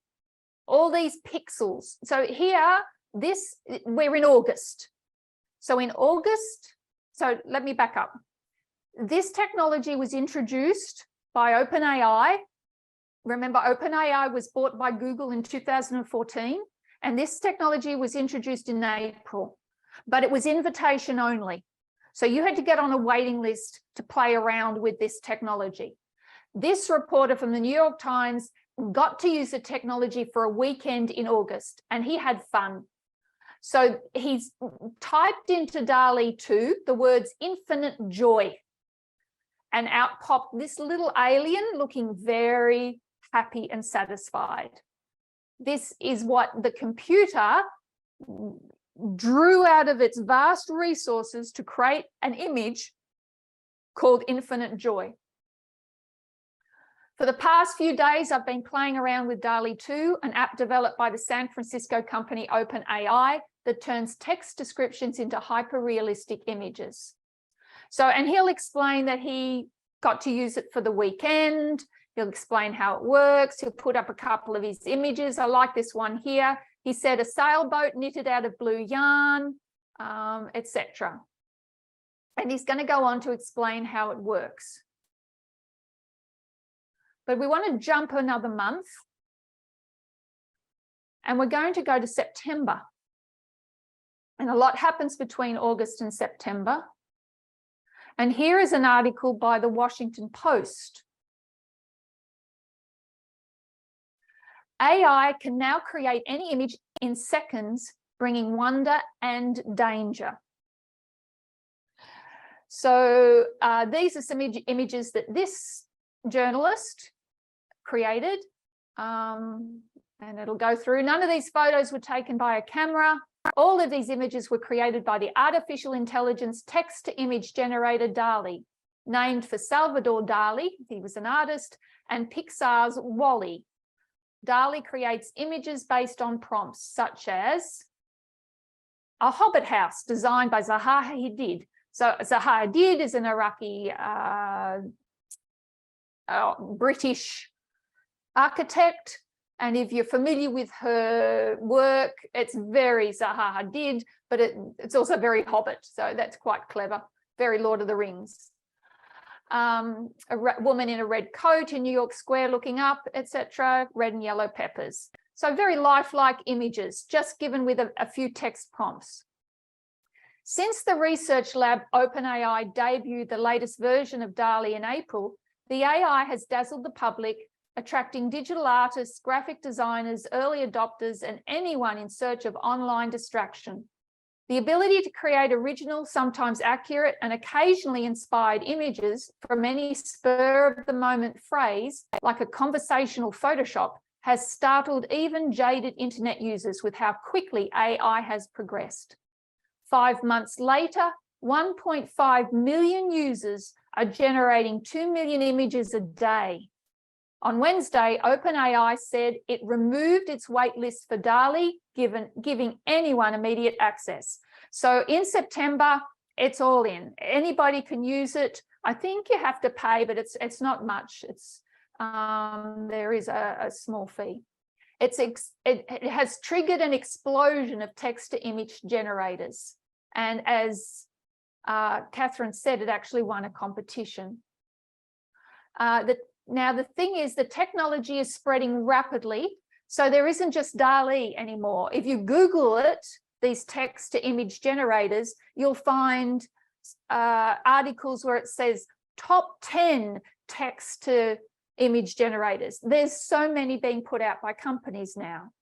all these pixels. So here, we're in August. So in August, so let me back up. This technology was introduced by OpenAI. Remember, OpenAI was bought by Google in 2014, and this technology was introduced in April, but it was invitation only. So you had to get on a waiting list to play around with this technology. This reporter from the New York Times got to use the technology for a weekend in August, and he had fun. So he's typed into DALL-E 2 the words infinite joy, and out popped this little alien looking very happy and satisfied. This is what the computer drew out of its vast resources to create an image called infinite joy. For the past few days, I've been playing around with DALL-E 2, an app developed by the San Francisco company OpenAI that turns text descriptions into hyper-realistic images. So, and he'll explain that he got to use it for the weekend. He'll explain how it works. He'll put up a couple of his images. I like this one here. He said a sailboat knitted out of blue yarn, etc. And he's going to go on to explain how it works. But we want to jump another month, and we're going to go to September. And a lot happens between August and September. And here is an article by the Washington Post. AI can now create any image in seconds, bringing wonder and danger. So these are some images that this journalist created. And it'll go through. None of these photos were taken by a camera. All of these images were created by the artificial intelligence text-to-image generator DALL-E, named for Salvador Dali, he was an artist, and Pixar's WALL-E. DALL-E creates images based on prompts such as a hobbit house designed by Zaha Hadid. So Zaha Hadid is an Iraqi British architect. And if you're familiar with her work, it's very Zaha Hadid, but it's also very Hobbit. So that's quite clever, very Lord of the Rings. A woman in a red coat in New York Square looking up, etc. Red and yellow peppers. So very lifelike images, just given with a few text prompts. Since the research lab OpenAI debuted the latest version of DALL-E in April, the AI has dazzled the public, attracting digital artists, graphic designers, early adopters, and anyone in search of online distraction. The ability to create original, sometimes accurate, and occasionally inspired images from any spur-of-the-moment phrase, like a conversational Photoshop, has startled even jaded internet users with how quickly AI has progressed. 5 months later, 1.5 million users are generating 2 million images a day. On Wednesday, OpenAI said it removed its waitlist for DALL-E, giving anyone immediate access. So in September, it's all in. Anybody can use it. I think you have to pay, but it's not much. There is a small fee. It has triggered an explosion of text-to-image generators. And as Catherine said, it actually won a competition. Now, the thing is, the technology is spreading rapidly. So there isn't just DALL-E anymore. If you Google it, these text-to-image generators, you'll find articles where it says top 10 text-to-image generators. There's so many being put out by companies now.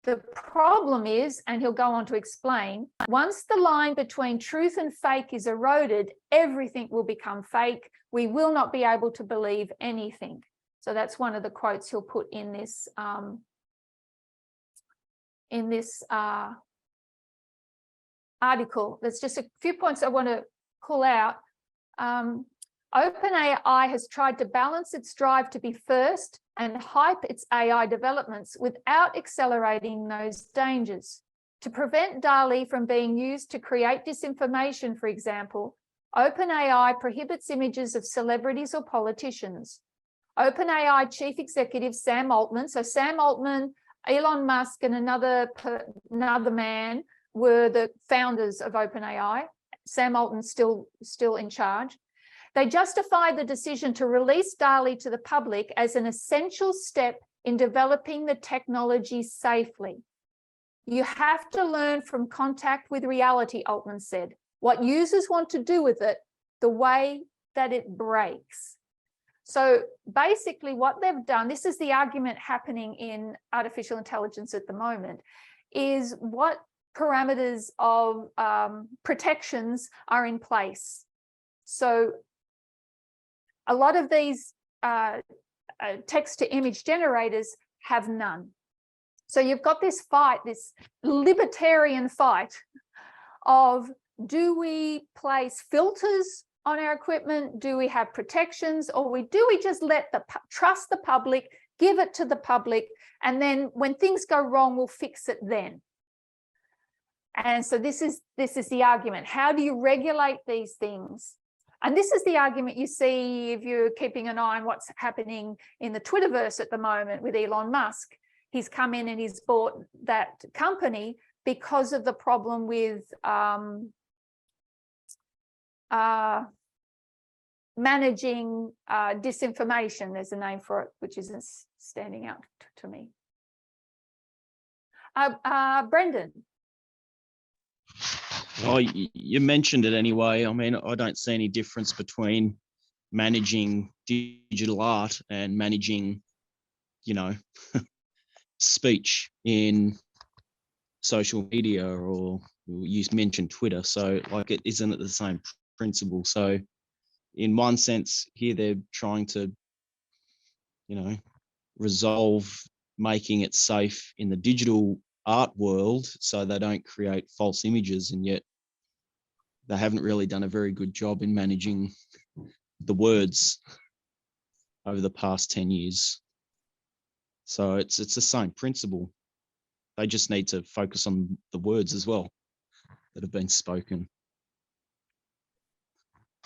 The problem is, and he'll go on to explain, once the line between truth and fake is eroded, everything will become fake. We will not be able to believe anything. So that's one of the quotes he'll put in this article. There's just a few points I want to pull out. OpenAI has tried to balance its drive to be first and hype its AI developments without accelerating those dangers. To prevent DALL-E from being used to create disinformation, for example, OpenAI prohibits images of celebrities or politicians. OpenAI chief executive Sam Altman, so Sam Altman, Elon Musk, and another man were the founders of OpenAI. Sam Altman's still in charge. They justified the decision to release DALL-E to the public as an essential step in developing the technology safely. You have to learn from contact with reality, Altman said, what users want to do with it, the way that it breaks. So basically what they've done, this is the argument happening in artificial intelligence at the moment, is what parameters of protections are in place. So a lot of these text-to-image generators have none. So you've got this fight, this libertarian fight of, do we place filters on our equipment? Do we have protections? Or do we just trust the public, give it to the public, and then when things go wrong, we'll fix it then? And so this is the argument. How do you regulate these things? And this is the argument you see if you're keeping an eye on what's happening in the Twitterverse at the moment with Elon Musk. He's come in and he's bought that company because of the problem with managing disinformation. There's a name for it, which isn't standing out to me. Brendan.
Well, you mentioned it anyway. I mean, I don't see any difference between managing digital art and managing, speech in social media, or you mentioned Twitter. So like, isn't it the same principle? So in one sense here, they're trying to, resolve making it safe in the digital art world so they don't create false images, and yet they haven't really done a very good job in managing the words over the past 10 years. So it's the same principle. They just need to focus on the words as well that have been spoken.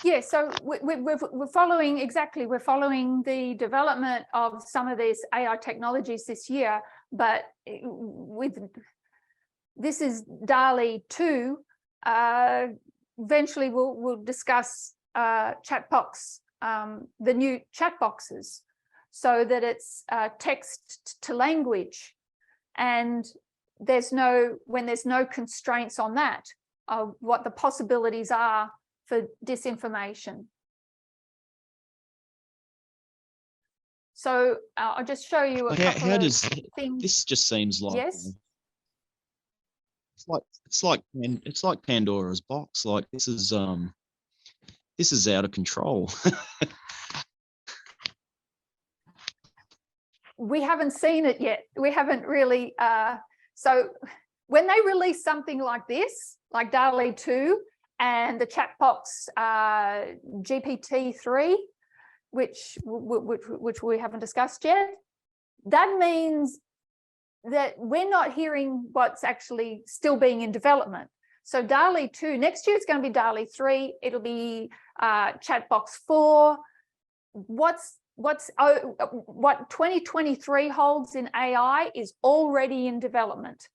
Yeah, so we're following, exactly, we're following the development of some of these AI technologies this year, but with this is DALL-E 2. Eventually we'll discuss chat box, the new chat boxes, so that it's text to language, and when there's no constraints on that, what the possibilities are for disinformation. So I'll just show you a couple
How
of
does
things.
this just seems like
Yes.
it's like Pandora's box. Like this is out of control.
We haven't seen it yet. We haven't really. So when they release something like this, like DALL-E 2 and the chat box GPT-3, which we haven't discussed yet, that means that we're not hearing what's actually still being in development. So DALL-E 2, next year it's going to be DALL-E 3, it'll be Chatbox 4. What 2023 holds in AI is already in development.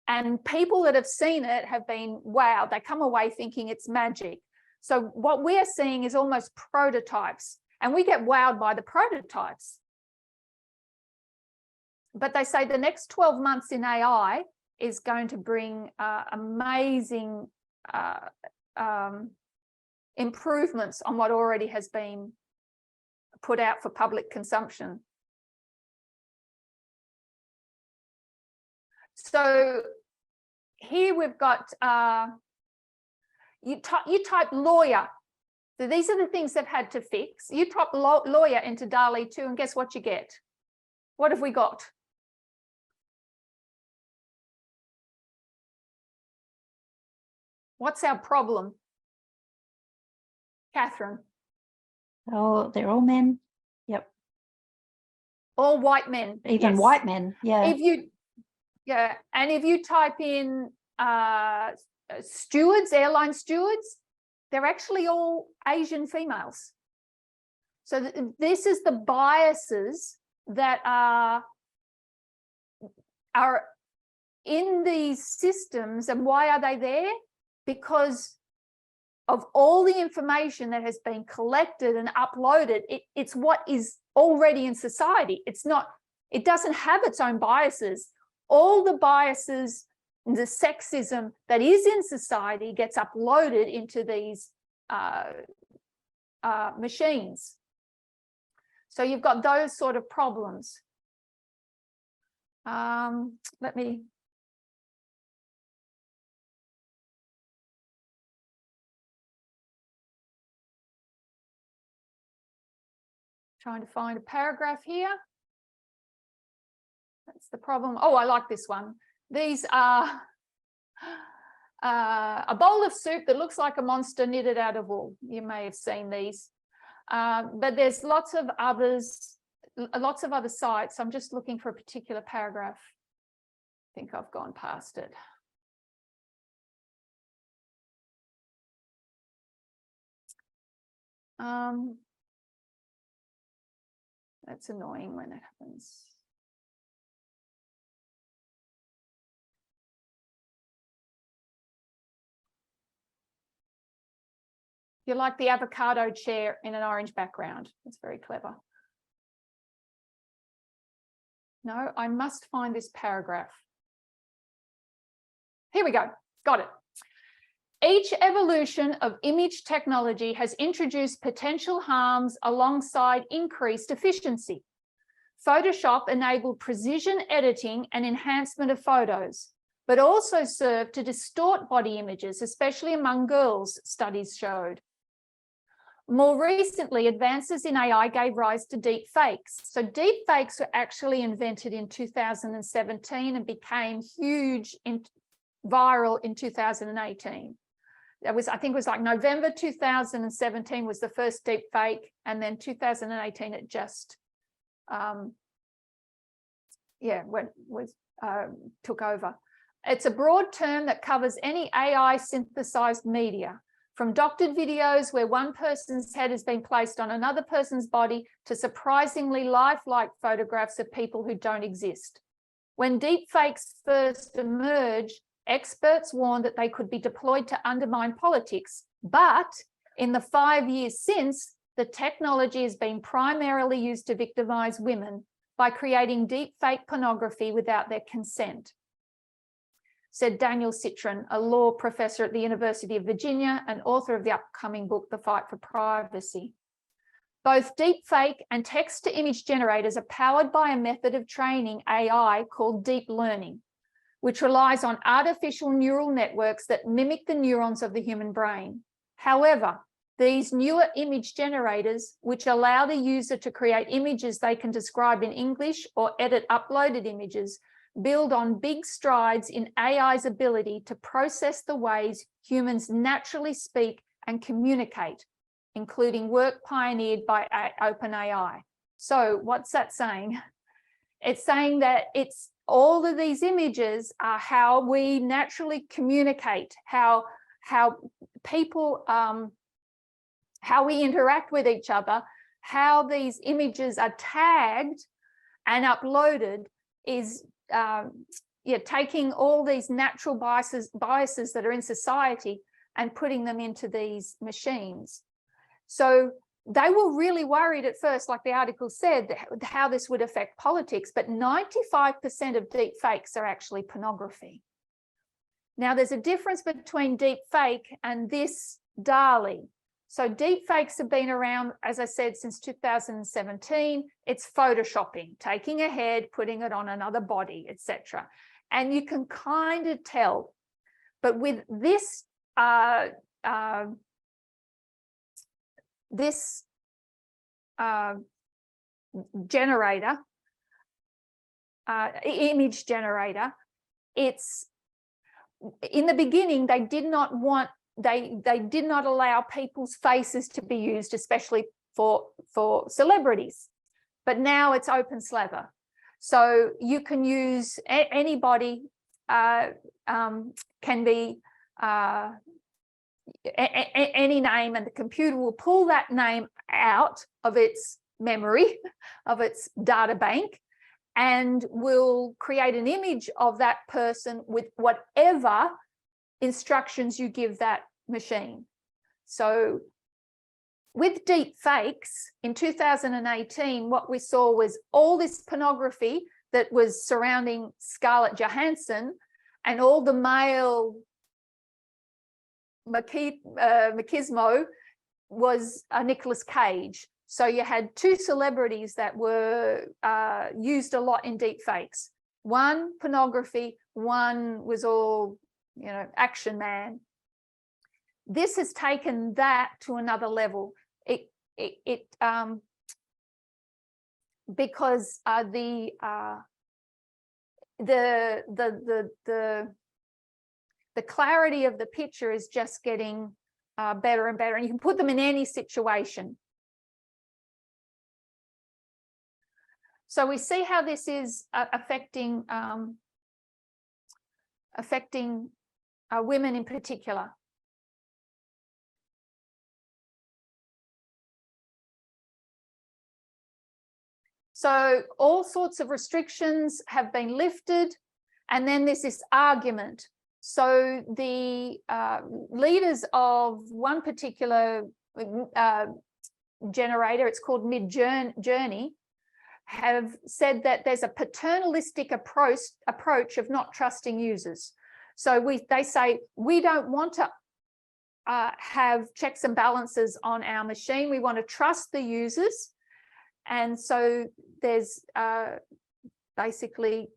And people that have seen it have been wowed. They come away thinking it's magic. So what we're seeing is almost prototypes, and we get wowed by the prototypes. But they say the next 12 months in AI is going to bring amazing improvements on what already has been put out for public consumption. So here we've got, you type lawyer. So these are the things they've had to fix. You type lawyer into DALL-E 2 and guess what you get? What have we got? What's our problem? Catherine?
Oh, they're all men. Yep.
All white men.
Even
yes.
white men. Yeah.
And if you type in stewards, airline stewards, they're actually all Asian females. So this is the biases that are in these systems. And why are they there? Because of all the information that has been collected and uploaded. It's what is already in society. It doesn't have its own biases. All the biases, the sexism that is in society gets uploaded into these machines. So you've got those sort of problems. Let me trying to find a paragraph here. That's the problem. Oh, I like this one. These are a bowl of soup that looks like a monster knitted out of wool. You may have seen these, but there's lots of other sites. I'm just looking for a particular paragraph. I think I've gone past it. That's annoying when it happens. You're like the avocado chair in an orange background. It's very clever. No, I must find this paragraph. Here we go. Got it. Each evolution of image technology has introduced potential harms alongside increased efficiency. Photoshop enabled precision editing and enhancement of photos, but also served to distort body images, especially among girls, studies showed. More recently, advances in AI gave rise to deep fakes. So deep fakes were actually invented in 2017 and became huge, viral in 2018. That was, I think it was like November 2017 was the first deep fake, and then 2018 it just took over. It's a broad term that covers any AI synthesized media, from doctored videos where one person's head has been placed on another person's body to surprisingly lifelike photographs of people who don't exist. When deepfakes first emerged, experts warned that they could be deployed to undermine politics, but in the 5 years since, the technology has been primarily used to victimize women by creating deepfake pornography without their consent, said Daniel Citron, a law professor at the University of Virginia and author of the upcoming book, The Fight for Privacy. Both deepfake and text-to-image generators are powered by a method of training AI called deep learning, which relies on artificial neural networks that mimic the neurons of the human brain. However, these newer image generators, which allow the user to create images they can describe in English or edit uploaded images, build on big strides in AI's ability to process the ways humans naturally speak and communicate, including work pioneered by OpenAI. So what's that saying? It's saying that it's all of these images are how we naturally communicate, how people, how we interact with each other, how these images are tagged and uploaded is taking all these natural biases that are in society and putting them into these machines. So they were really worried at first, like the article said, how this would affect politics, but 95% of deep fakes are actually pornography. Now, there's a difference between deep fake and this DALL-E. So deep fakes have been around, as I said, since 2017. It's photoshopping, taking a head, putting it on another body, etc. And you can kind of tell. But with this generator, image generator, it's in the beginning they did not want. They did not allow people's faces to be used, especially for celebrities. But now it's open slather. So you can use anybody, can be any name, and the computer will pull that name out of its memory, of its data bank, and will create an image of that person with whatever instructions you give that machine. So with deep fakes in 2018, what we saw was all this pornography that was surrounding Scarlett Johansson and all the male machismo was Nicolas Cage. So you had two celebrities that were used a lot in deep fakes. One pornography, one was all, you know, action man. This has taken that to another level. Because the clarity of the picture is just getting better and better, and you can put them in any situation. So we see how this is affecting women in particular. So all sorts of restrictions have been lifted, and then there's this argument. So the leaders of one particular generator, it's called Midjourney, have said that there's a paternalistic approach of not trusting users. So they say, we don't want to have checks and balances on our machine. We want to trust the users. And so there's basically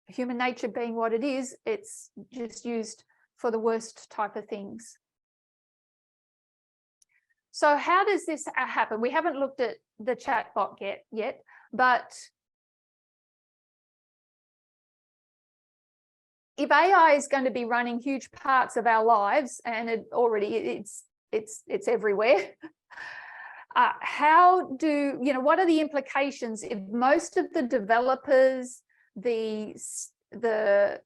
human nature being what it is, it's just used for the worst type of things. So how does this happen? We haven't looked at the chatbot yet, but if AI is going to be running huge parts of our lives, and it's everywhere, how do, what are the implications if most of the developers, the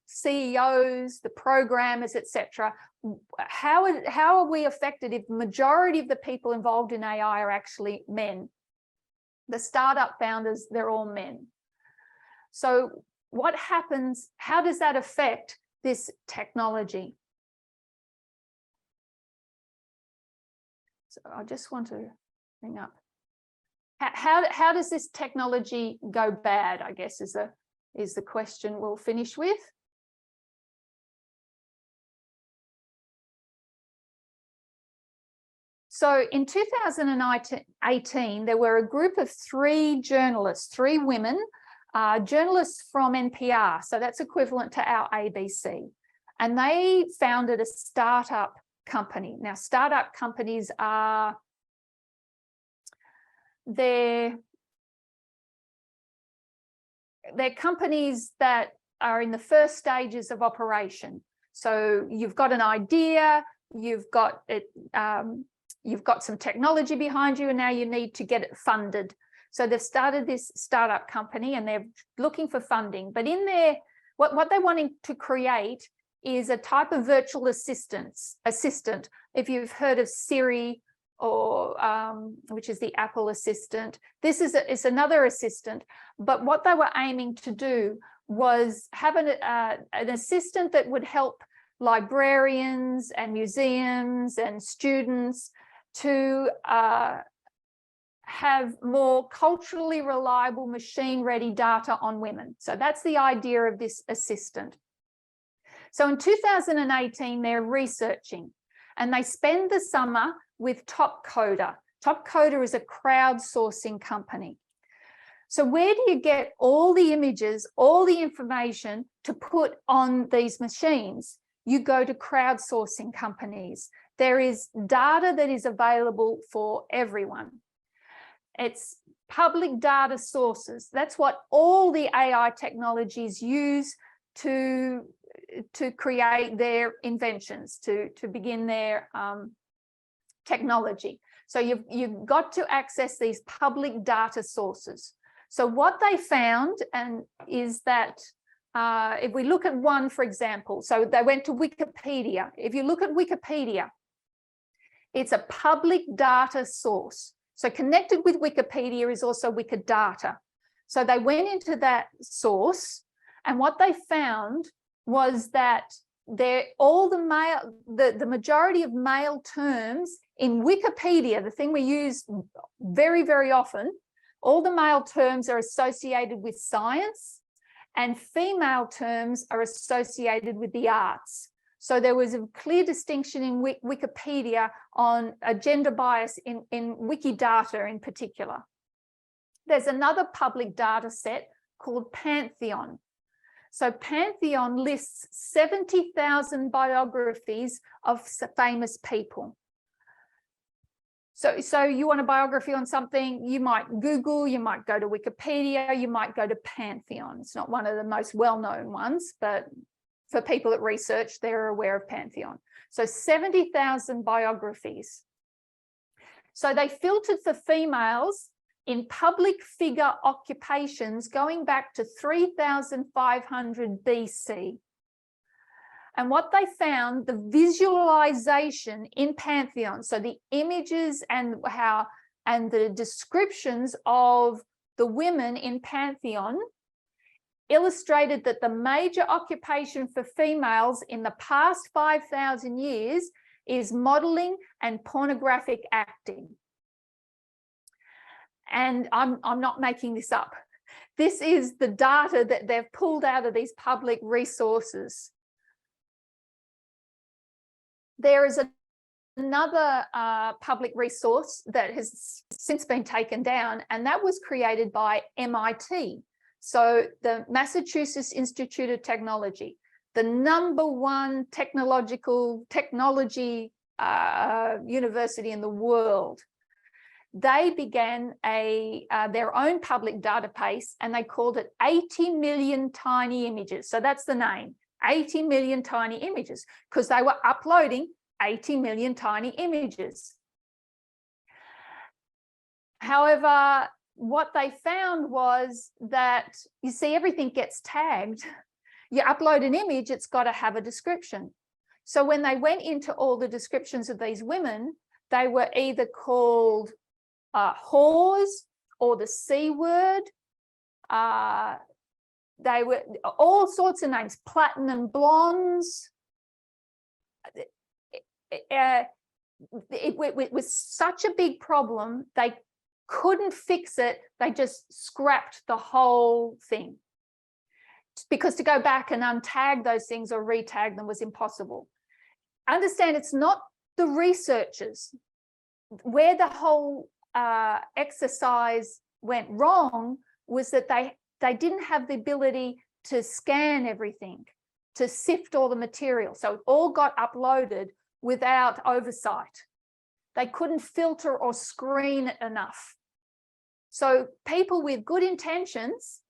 CEOs, the programmers, etc., how are we affected if the majority of the people involved in AI are actually men? The startup founders, they're all men. So what happens? How does that affect this technology? So I just want to bring up how does this technology go bad, I guess, is the question we'll finish with. So in 2018, there were a group of 3 journalists, 3 women, journalists from NPR, so that's equivalent to our ABC, and they founded a startup company. Now, startup companies are they're companies that are in the first stages of operation. So you've got an idea, you've got some technology behind you, and now you need to get it funded. So they've started this startup company and they're looking for funding. But in there, what they're wanting to create is a type of virtual assistant. If you've heard of Siri, or which is the Apple assistant, this is it's another assistant. But what they were aiming to do was have an assistant that would help librarians and museums and students to have more culturally reliable machine-ready data on women. So that's the idea of this assistant. So in 2018, they're researching, and they spend the summer with Topcoder. Topcoder is a crowdsourcing company. So where do you get all the images, all the information to put on these machines? You go to crowdsourcing companies. There is data that is available for everyone. It's public data sources. That's what all the AI technologies use to create their inventions, to begin their technology. So you've got to access these public data sources. So what they found is that if we look at one, for example, so they went to Wikipedia. If you look at Wikipedia, it's a public data source. So connected with Wikipedia is also Wikidata. So they went into that source, and what they found was that the majority of male terms in Wikipedia, the thing we use very, very often, all the male terms are associated with science, and female terms are associated with the arts. So there was a clear distinction in Wikipedia on a gender bias in Wikidata in particular. There's another public data set called Pantheon. So Pantheon lists 70,000 biographies of famous people. So you want a biography on something, you might Google, you might go to Wikipedia, you might go to Pantheon. It's not one of the most well-known ones, but for people that research, they're aware of Pantheon. So 70,000 biographies. So they filtered for females in public figure occupations going back to 3,500 BC. And what they found, the visualization in Pantheon, so the images and the descriptions of the women in Pantheon illustrated that the major occupation for females in the past 5,000 years is modeling and pornographic acting. And I'm not making this up. This is the data that they've pulled out of these public resources. There is another public resource that has since been taken down, and that was created by MIT. So the Massachusetts Institute of Technology, the #1 technology university in the world. They began their own public database, and they called it 80 million tiny images. So that's the name, 80 million tiny images, because they were uploading 80 million tiny images. However, what they found was that, you see, everything gets tagged. You upload an image, it's got to have a description. So when they went into all the descriptions of these women, they were either called whores or the C word. They were all sorts of names, platinum blondes. It was such a big problem, they couldn't fix it. They just scrapped the whole thing, because to go back and untag those things or retag them was impossible. Understand, it's not the researchers. Where the whole exercise went wrong was that they didn't have the ability to scan everything, to sift all the material. So it all got uploaded without oversight. They couldn't filter or screen it enough. So people with good intentions,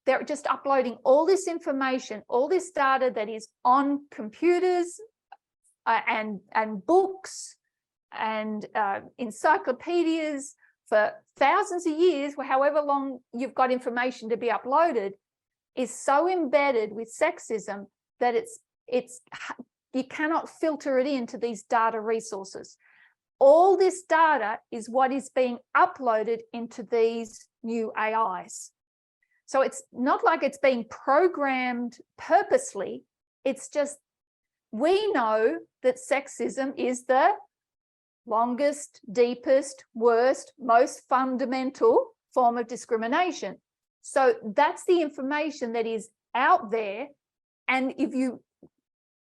they're just uploading all this information, all this data that is on computers and books and encyclopedias for thousands of years, however long you've got information to be uploaded, is so embedded with sexism that you cannot filter it into these data resources. All this data is what is being uploaded into these new AIs. So it's not like it's being programmed purposely. It's just, we know that sexism is the longest, deepest, worst, most fundamental form of discrimination. So that's the information that is out there. And if you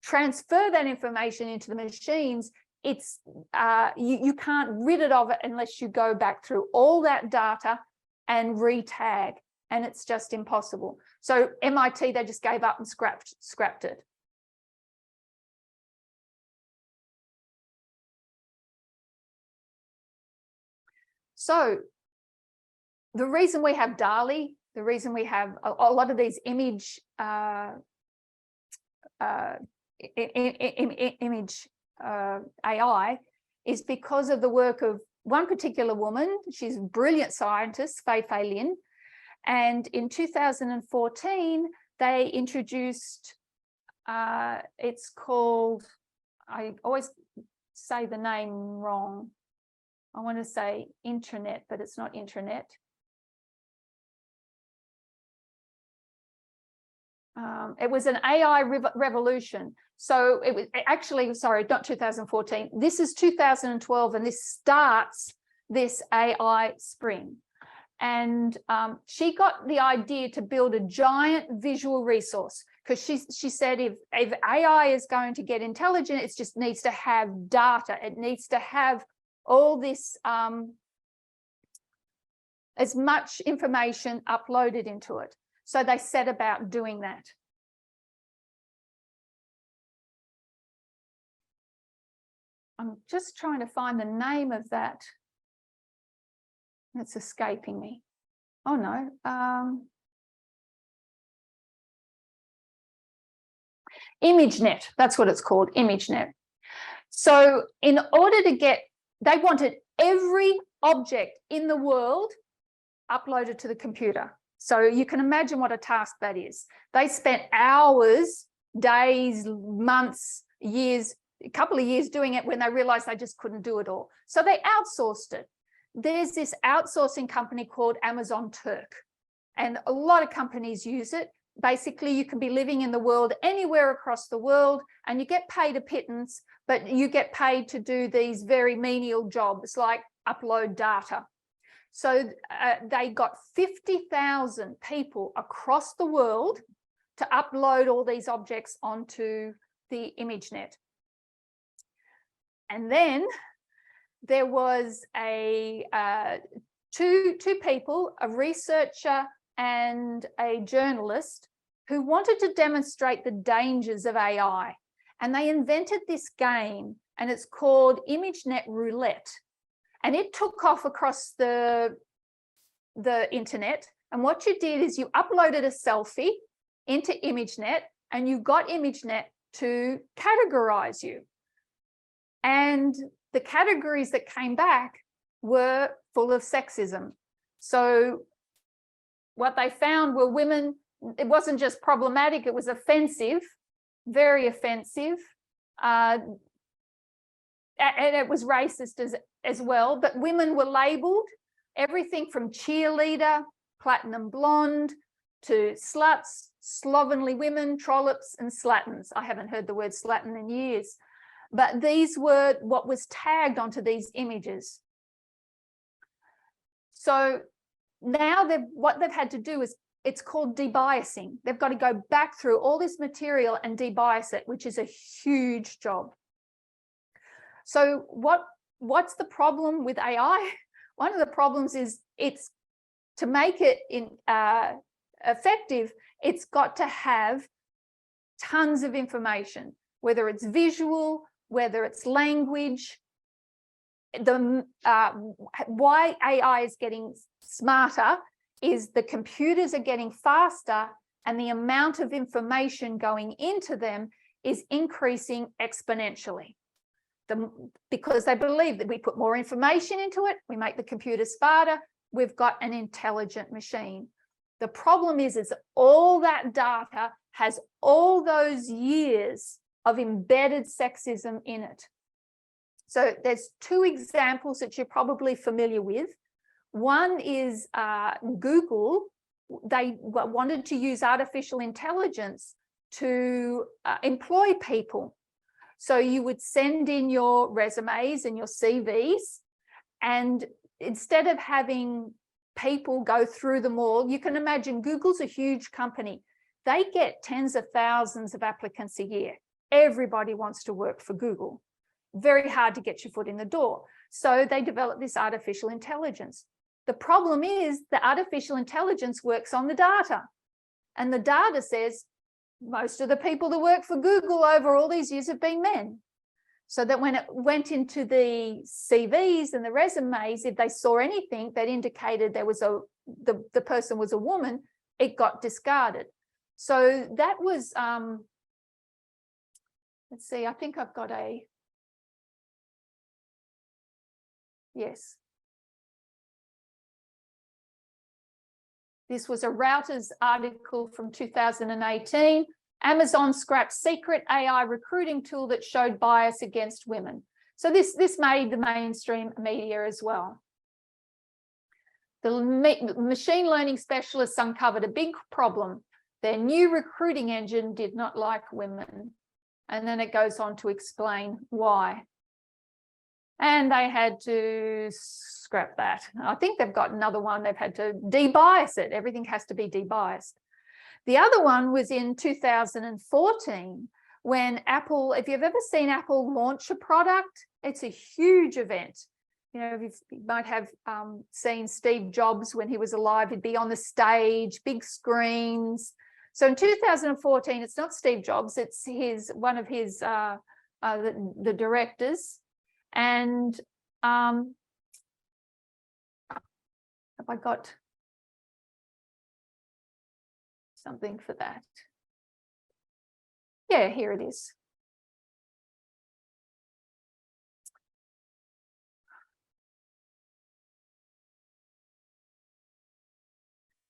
transfer that information into the machines, it's you can't rid it of it unless you go back through all that data and retag, and it's just impossible. So MIT, they just gave up and scrapped it. So the reason we have DALL-E, the reason we have a lot of these image AI is because of the work of one particular woman. She's a brilliant scientist, Fei Lin. And in 2014, they introduced, it's called, I always say the name wrong. I want to say intranet, but it's not intranet. It was an AI revolution. So it was actually, sorry, not 2014. This is 2012, and this starts this AI spring. And she got the idea to build a giant visual resource, because she said if AI is going to get intelligent, it just needs to have data. It needs to have all this, as much information uploaded into it. So they set about doing that. I'm just trying to find the name of that. It's escaping me. Oh no. ImageNet, that's what it's called, ImageNet. So in order to get, they wanted every object in the world uploaded to the computer. So you can imagine what a task that is. They spent hours, days, months, years, a couple of years doing it when they realized they just couldn't do it all. So they outsourced it. There's this outsourcing company called Amazon Turk, and a lot of companies use it. Basically, you can be living in the world anywhere across the world, and you get paid a pittance, but you get paid to do these very menial jobs like upload data. So they got 50,000 people across the world to upload all these objects onto the ImageNet. And then there was two people, a researcher and a journalist, who wanted to demonstrate the dangers of AI. And they invented this game, and it's called ImageNet Roulette. And it took off across the internet. And what you did is you uploaded a selfie into ImageNet, and you got ImageNet to categorize you. And the categories that came back were full of sexism. So what they found were women. It wasn't just problematic, it was offensive, very offensive. And it was racist as well, but women were labeled everything from cheerleader, platinum blonde, to sluts, slovenly women, trollops, and slatterns. I haven't heard the word slattern in years, but these were what was tagged onto these images. So now what they've had to do is, it's called debiasing. They've got to go back through all this material and debias it, which is a huge job. So what's the problem with AI? One of the problems is it's, to make it effective, it's got to have tons of information, whether it's visual, whether it's language. Why AI is getting smarter is the computers are getting faster, and the amount of information going into them is increasing exponentially. Because they believe that we put more information into it, we make the computer smarter, we've got an intelligent machine. The problem is all that data has all those years of embedded sexism in it. So there's two examples that you're probably familiar with. One is Google. They wanted to use artificial intelligence to employ people. So you would send in your resumes and your CVs, and instead of having people go through them all, you can imagine Google's a huge company. They get tens of thousands of applicants a year. Everybody wants to work for Google. Very hard to get your foot in the door. So they developed this artificial intelligence. The problem is the artificial intelligence works on the data, and the data says most of the people that work for Google over all these years have been men. So that when it went into the CVs and the resumes, if they saw anything that indicated there was the person was a woman, it got discarded. So that was, let's see, I think I've got yes. This was a Reuters article from 2018. Amazon scrapped secret AI recruiting tool that showed bias against women. So this made the mainstream media as well. The machine learning specialists uncovered a big problem. Their new recruiting engine did not like women. And then it goes on to explain why. And they had to scrap that. I think they've got another one. They've had to debias it. Everything has to be debiased. The other one was in 2014 when Apple, if you've ever seen Apple launch a product, it's a huge event. You know, you might have seen Steve Jobs when he was alive. He'd be on the stage, big screens. So in 2014, it's not Steve Jobs, it's one of his the directors. And have I got something for that? Yeah, here it is.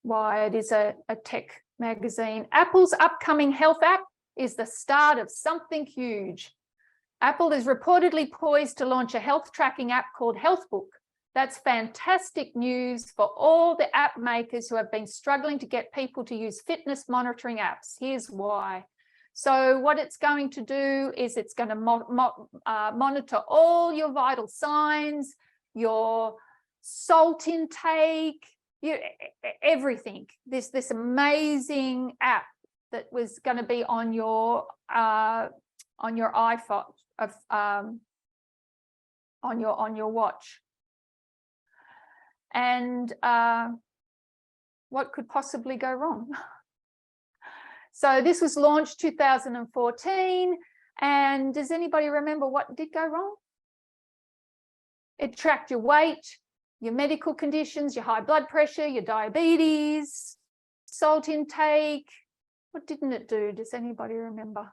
Why it is a tech magazine. Apple's upcoming health app is the start of something huge. Apple is reportedly poised to launch a health tracking app called HealthBook. That's fantastic news for all the app makers who have been struggling to get people to use fitness monitoring apps. Here's why. So what it's going to do is it's going to monitor all your vital signs, your salt intake, everything. This amazing app that was going to be on your iPhone, on your watch. And what could possibly go wrong? So this was launched 2014, And does anybody remember what did go wrong? It tracked your weight, your medical conditions, your high blood pressure, your diabetes, salt intake. What didn't it do? Does anybody remember?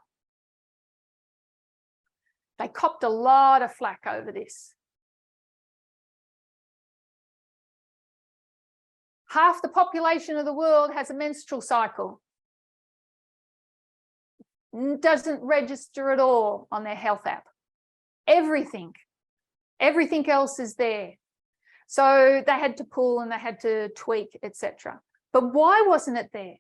They copped a lot of flack over this. Half the population of the world has a menstrual cycle. Doesn't register at all on their health app. Everything else is there. So they had to pull and they had to tweak, etc. But why wasn't it there?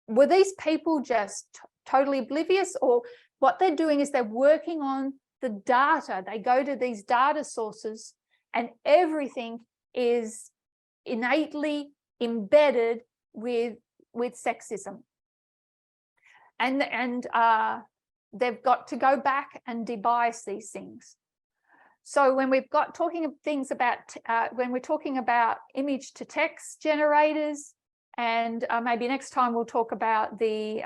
Were these people just totally oblivious, or what they're doing is they're working on the data? They go to these data sources and everything is innately embedded with sexism. And they've got to go back and debias these things. So when we've got talking of things about, when we're talking about image to text generators, and maybe next time we'll talk about the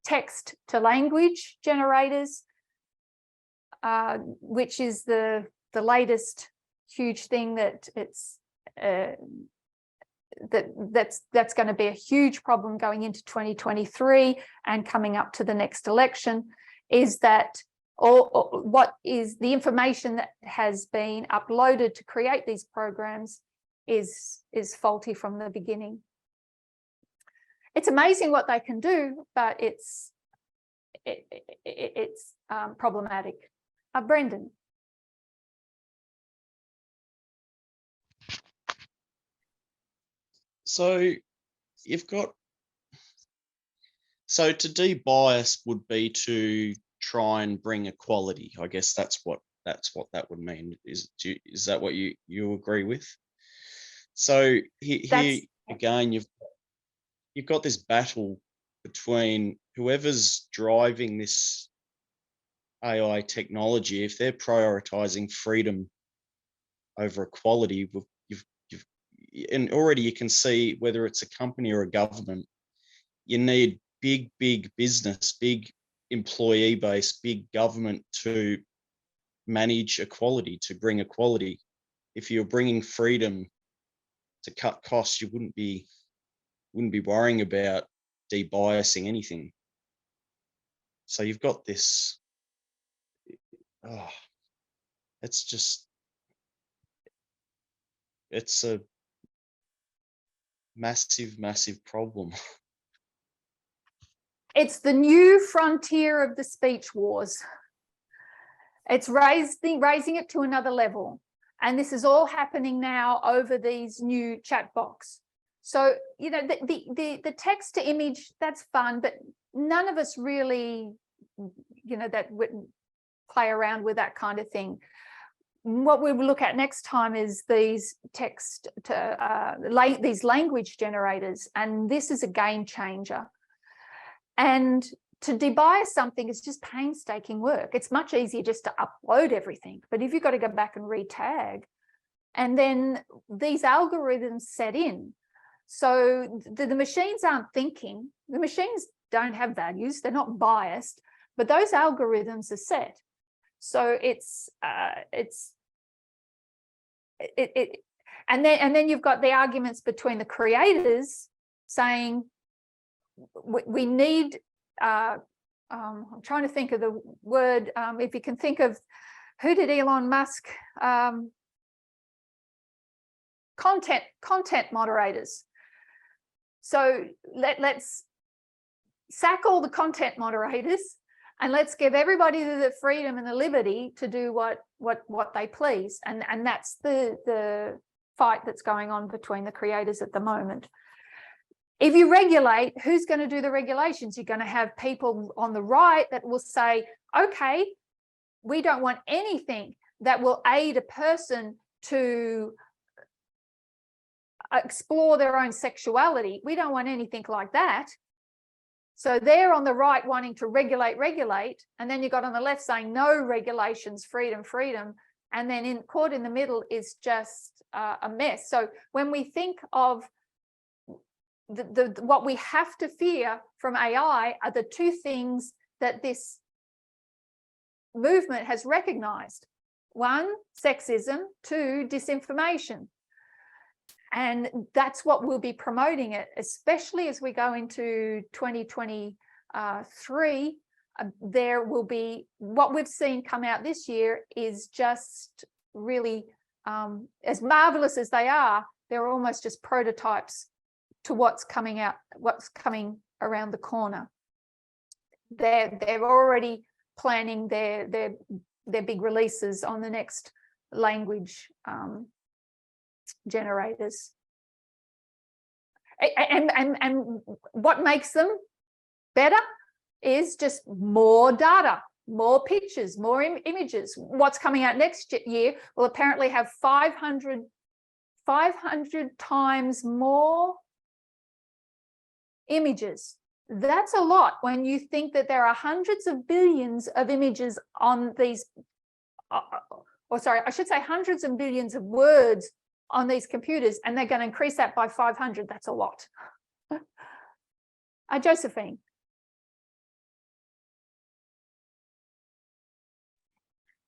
text to language generators, which is the latest huge thing that it's that's going to be a huge problem going into 2023 and coming up to the next election, is that or what is the information that has been uploaded to create these programs is faulty from the beginning. It's amazing what they can do, but it's problematic. Brendan.
So you've got, so to debias would be to try and bring equality. I guess that's what that would mean. Is that what you agree with? So here again, you've got this battle between whoever's driving this AI technology. If they're prioritizing freedom over equality, and already you can see whether it's a company or a government, you need big business, big employee base, big government to manage equality, to bring equality. If you're bringing freedom to cut costs, you wouldn't be worrying about debiasing anything. So you've got this, it's a massive problem.
It's the new frontier of the speech wars. It's raising it to another level. And this is all happening now over these new chat box. So, you know, the text to image, that's fun, but none of us really, you know, that would play around with that kind of thing. What we will look at next time is these text to these language generators, and this is a game changer. And to debias something is just painstaking work. It's much easier just to upload everything, but if you've got to go back and re-tag, and then these algorithms set in. So the machines aren't thinking, the machines don't have values, they're not biased, but those algorithms are set. So and then you've got the arguments between the creators saying we need I'm trying to think of the word, if you can think of, who did Elon Musk, content moderators. So let's sack all the content moderators and let's give everybody the freedom and the liberty to do what they please. And that's the fight that's going on between the creators at the moment. If you regulate, who's going to do the regulations? You're going to have people on the right that will say, okay, we don't want anything that will aid a person to explore their own sexuality. We don't want anything like that. So they're on the right wanting to regulate, and then you've got on the left saying no regulations, freedom. And then caught in the middle is just a mess. So when we think of what we have to fear from AI are the two things that this movement has recognized. 1, sexism, 2, disinformation. And that's what we'll be promoting it, especially as we go into 2023. There will be, what we've seen come out this year is just really, as marvelous as they are, they're almost just prototypes to what's coming out, what's coming around the corner. They're already planning their big releases on the next language generators. And what makes them better is just more data, more pictures, more images. What's coming out next year will apparently have 500 times more images. That's a lot when you think that there are hundreds of billions of images on these, or sorry, I should say hundreds of billions of words on these computers, and they're going to increase that by 500. That's a lot. Josephine.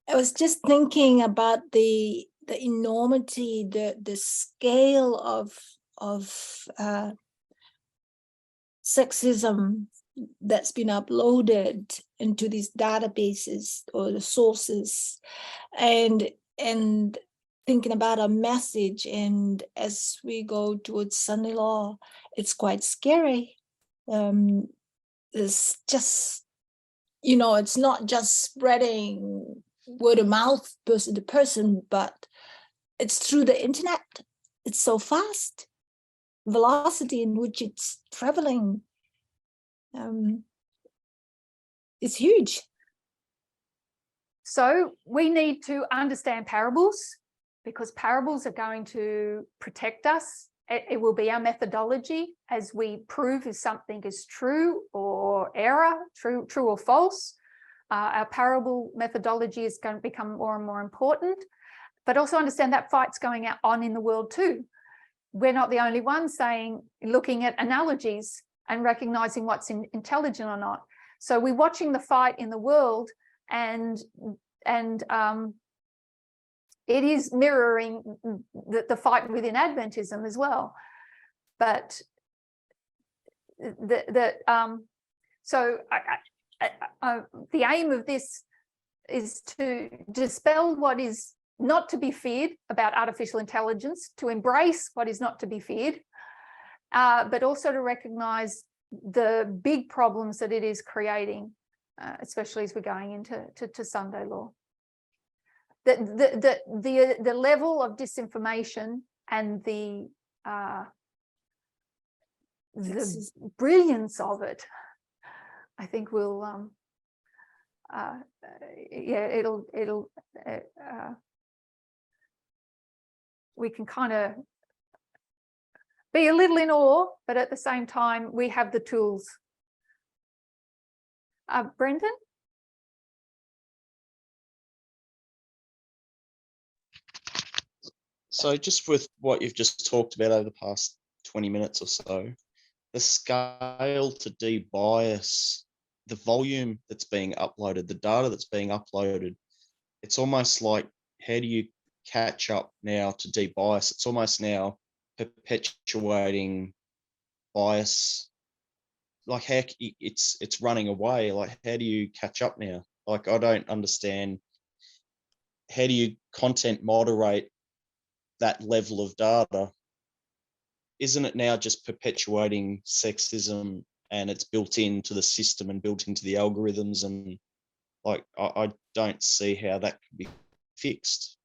I was just thinking about the enormity, the scale of sexism that's been uploaded into these databases or the sources, and thinking about a message. And as we go towards Sunday law, it's quite scary. It's just, you know, it's not just spreading word of mouth, person to person, but it's through the internet. It's so fast. Velocity in which it's traveling is huge.
So we need to understand parables, because parables are going to protect us. It will be our methodology as we prove if something is true or error, true or false. Our parable methodology is going to become more and more important, but also understand that fight's going on in the world too. We're not the only ones looking at analogies and recognizing what's intelligent or not. So we're watching the fight in the world, and it is mirroring the fight within Adventism as well. But so the aim of this is to dispel what is not to be feared about artificial intelligence, to embrace what is not to be feared, but also to recognize the big problems that it is creating, especially as we're going into Sunday law. The level of disinformation and the brilliance of it, I think will we can kind of be a little in awe, but at the same time we have the tools. Brendan?
So just with what you've just talked about over the past 20 minutes or so, the scale to debias, the volume that's being uploaded, the data that's being uploaded, it's almost like, how do you catch up now to debias? It's almost now perpetuating bias. Like, how it's running away. Like, how do you catch up now? Like, I don't understand. How do you content moderate that level of data? Isn't it now just perpetuating sexism, and it's built into the system and built into the algorithms? And like, I don't see how that can be fixed.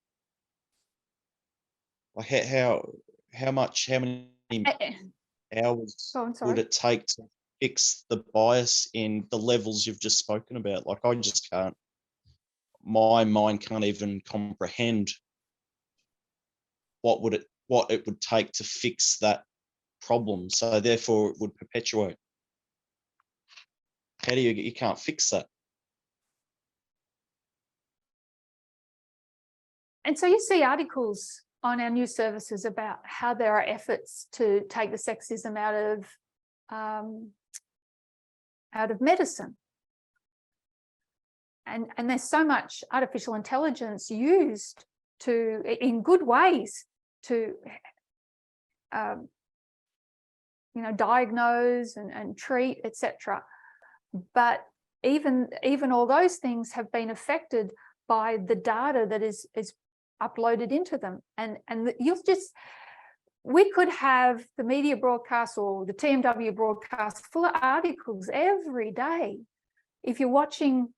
Like, how many hours would it take to fix the bias in the levels you've just spoken about? Like, I just can't, my mind can't even comprehend what it would take to fix that problem. So therefore it would perpetuate. How do you can't fix that?
And so you see articles on our news services about how there are efforts to take the sexism out of medicine. and there's so much artificial intelligence used in good ways to diagnose and treat, etc. But even all those things have been affected by the data that is uploaded into them. And we could have the media broadcast or the TMW broadcast full of articles every day. If you're watching,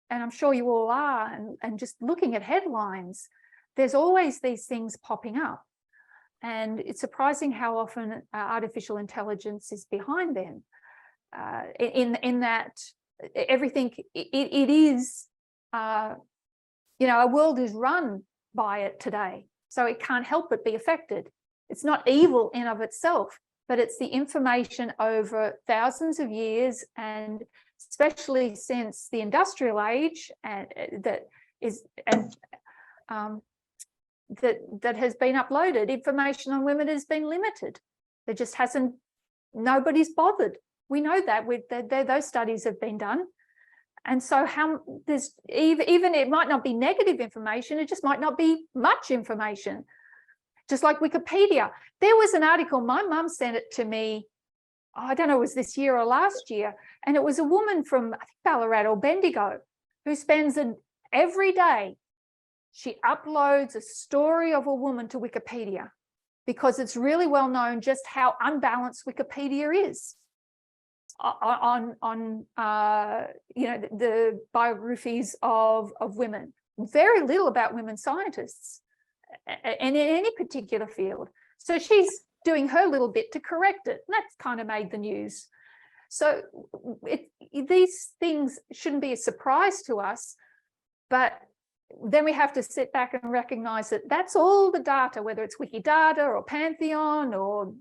and I'm sure you all are, and just looking at headlines, there's always these things popping up. And it's surprising how often artificial intelligence is behind them. In that everything, it is, our world is run by it today. So it can't help but be affected. It's not evil in of itself, but it's the information over thousands of years, and especially since the industrial age, and that has been uploaded. Information on women has been limited. There just hasn't, nobody's bothered. We know that those studies have been done. And so there's even it might not be negative information, it just might not be much information. Just like Wikipedia. There was an article, my mum sent it to me, I don't know, it was this year or last year, and it was a woman from, I think, Ballarat or Bendigo, who spends every day, she uploads a story of a woman to Wikipedia, because it's really well known just how unbalanced Wikipedia is on the biographies of women. Very little about women scientists, and in any particular field. So she's doing her little bit to correct it. And that's kind of made the news. So these things shouldn't be a surprise to us, but then we have to sit back and recognize that that's all the data, whether it's Wikidata or Pantheon, or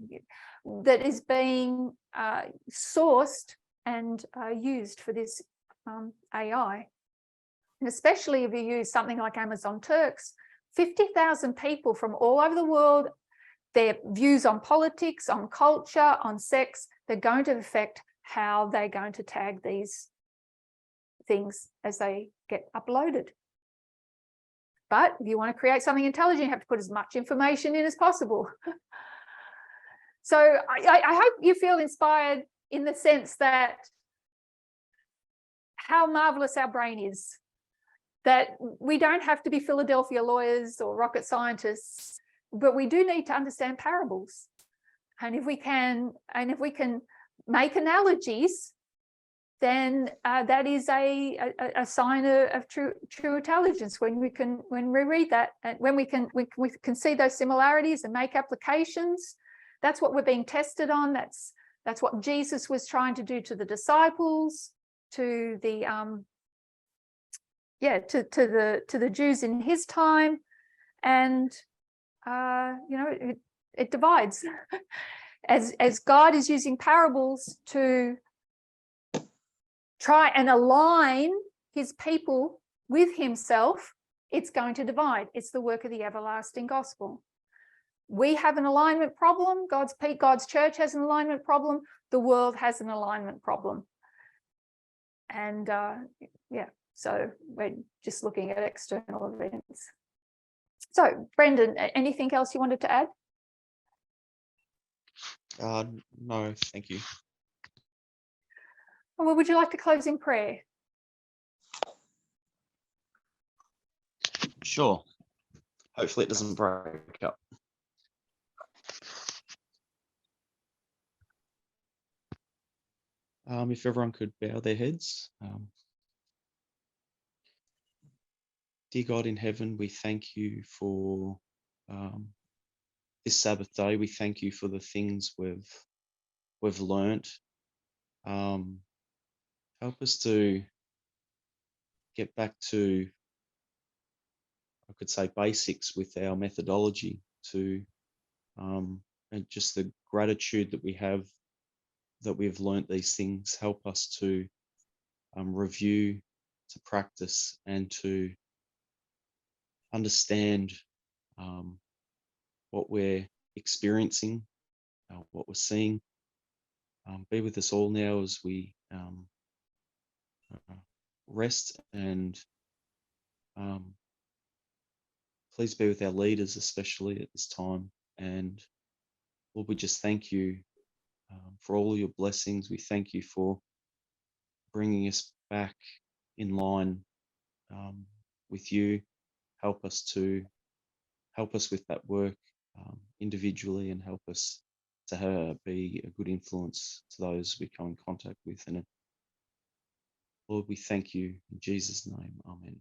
that is being sourced and used for this AI. And especially if you use something like Amazon Turks, 50,000 people from all over the world, their views on politics, on culture, on sex, they're going to affect how they're going to tag these things as they get uploaded. But if you want to create something intelligent, you have to put as much information in as possible. So I hope you feel inspired in the sense that how marvelous our brain is, that we don't have to be Philadelphia lawyers or rocket scientists, but we do need to understand parables. And if we can make analogies, then that is a sign of true intelligence. When we read that, and when we can see those similarities and make applications, that's what we're being tested on. That's what Jesus was trying to do to the disciples, to the to the Jews in his time, and it divides. As God is using parables to try and align his people with himself, it's going to divide. It's the work of the everlasting gospel. We have an alignment problem. God's church has an alignment problem. The world has an alignment problem. And so we're just looking at external events. So, Brendan, anything else you wanted to add?
No, thank you.
Well, would you like to close in prayer?
Sure. Hopefully it doesn't break up. If everyone could bow their heads. Dear God in heaven, we thank you for this Sabbath day. We thank you for the things we've learnt. Help us to get back to, I could say, basics with our methodology, to and just the gratitude that we have that we've learnt these things. Help us to review, to practice, and to understand what we're experiencing, what we're seeing. Be with us all now as we rest, and please be with our leaders, especially at this time. And Lord, we just thank you for all your blessings. We thank you for bringing us back in line with you. Help us with that work individually, and help us to be a good influence to those we come in contact with. And Lord, we thank you in Jesus' name. Amen.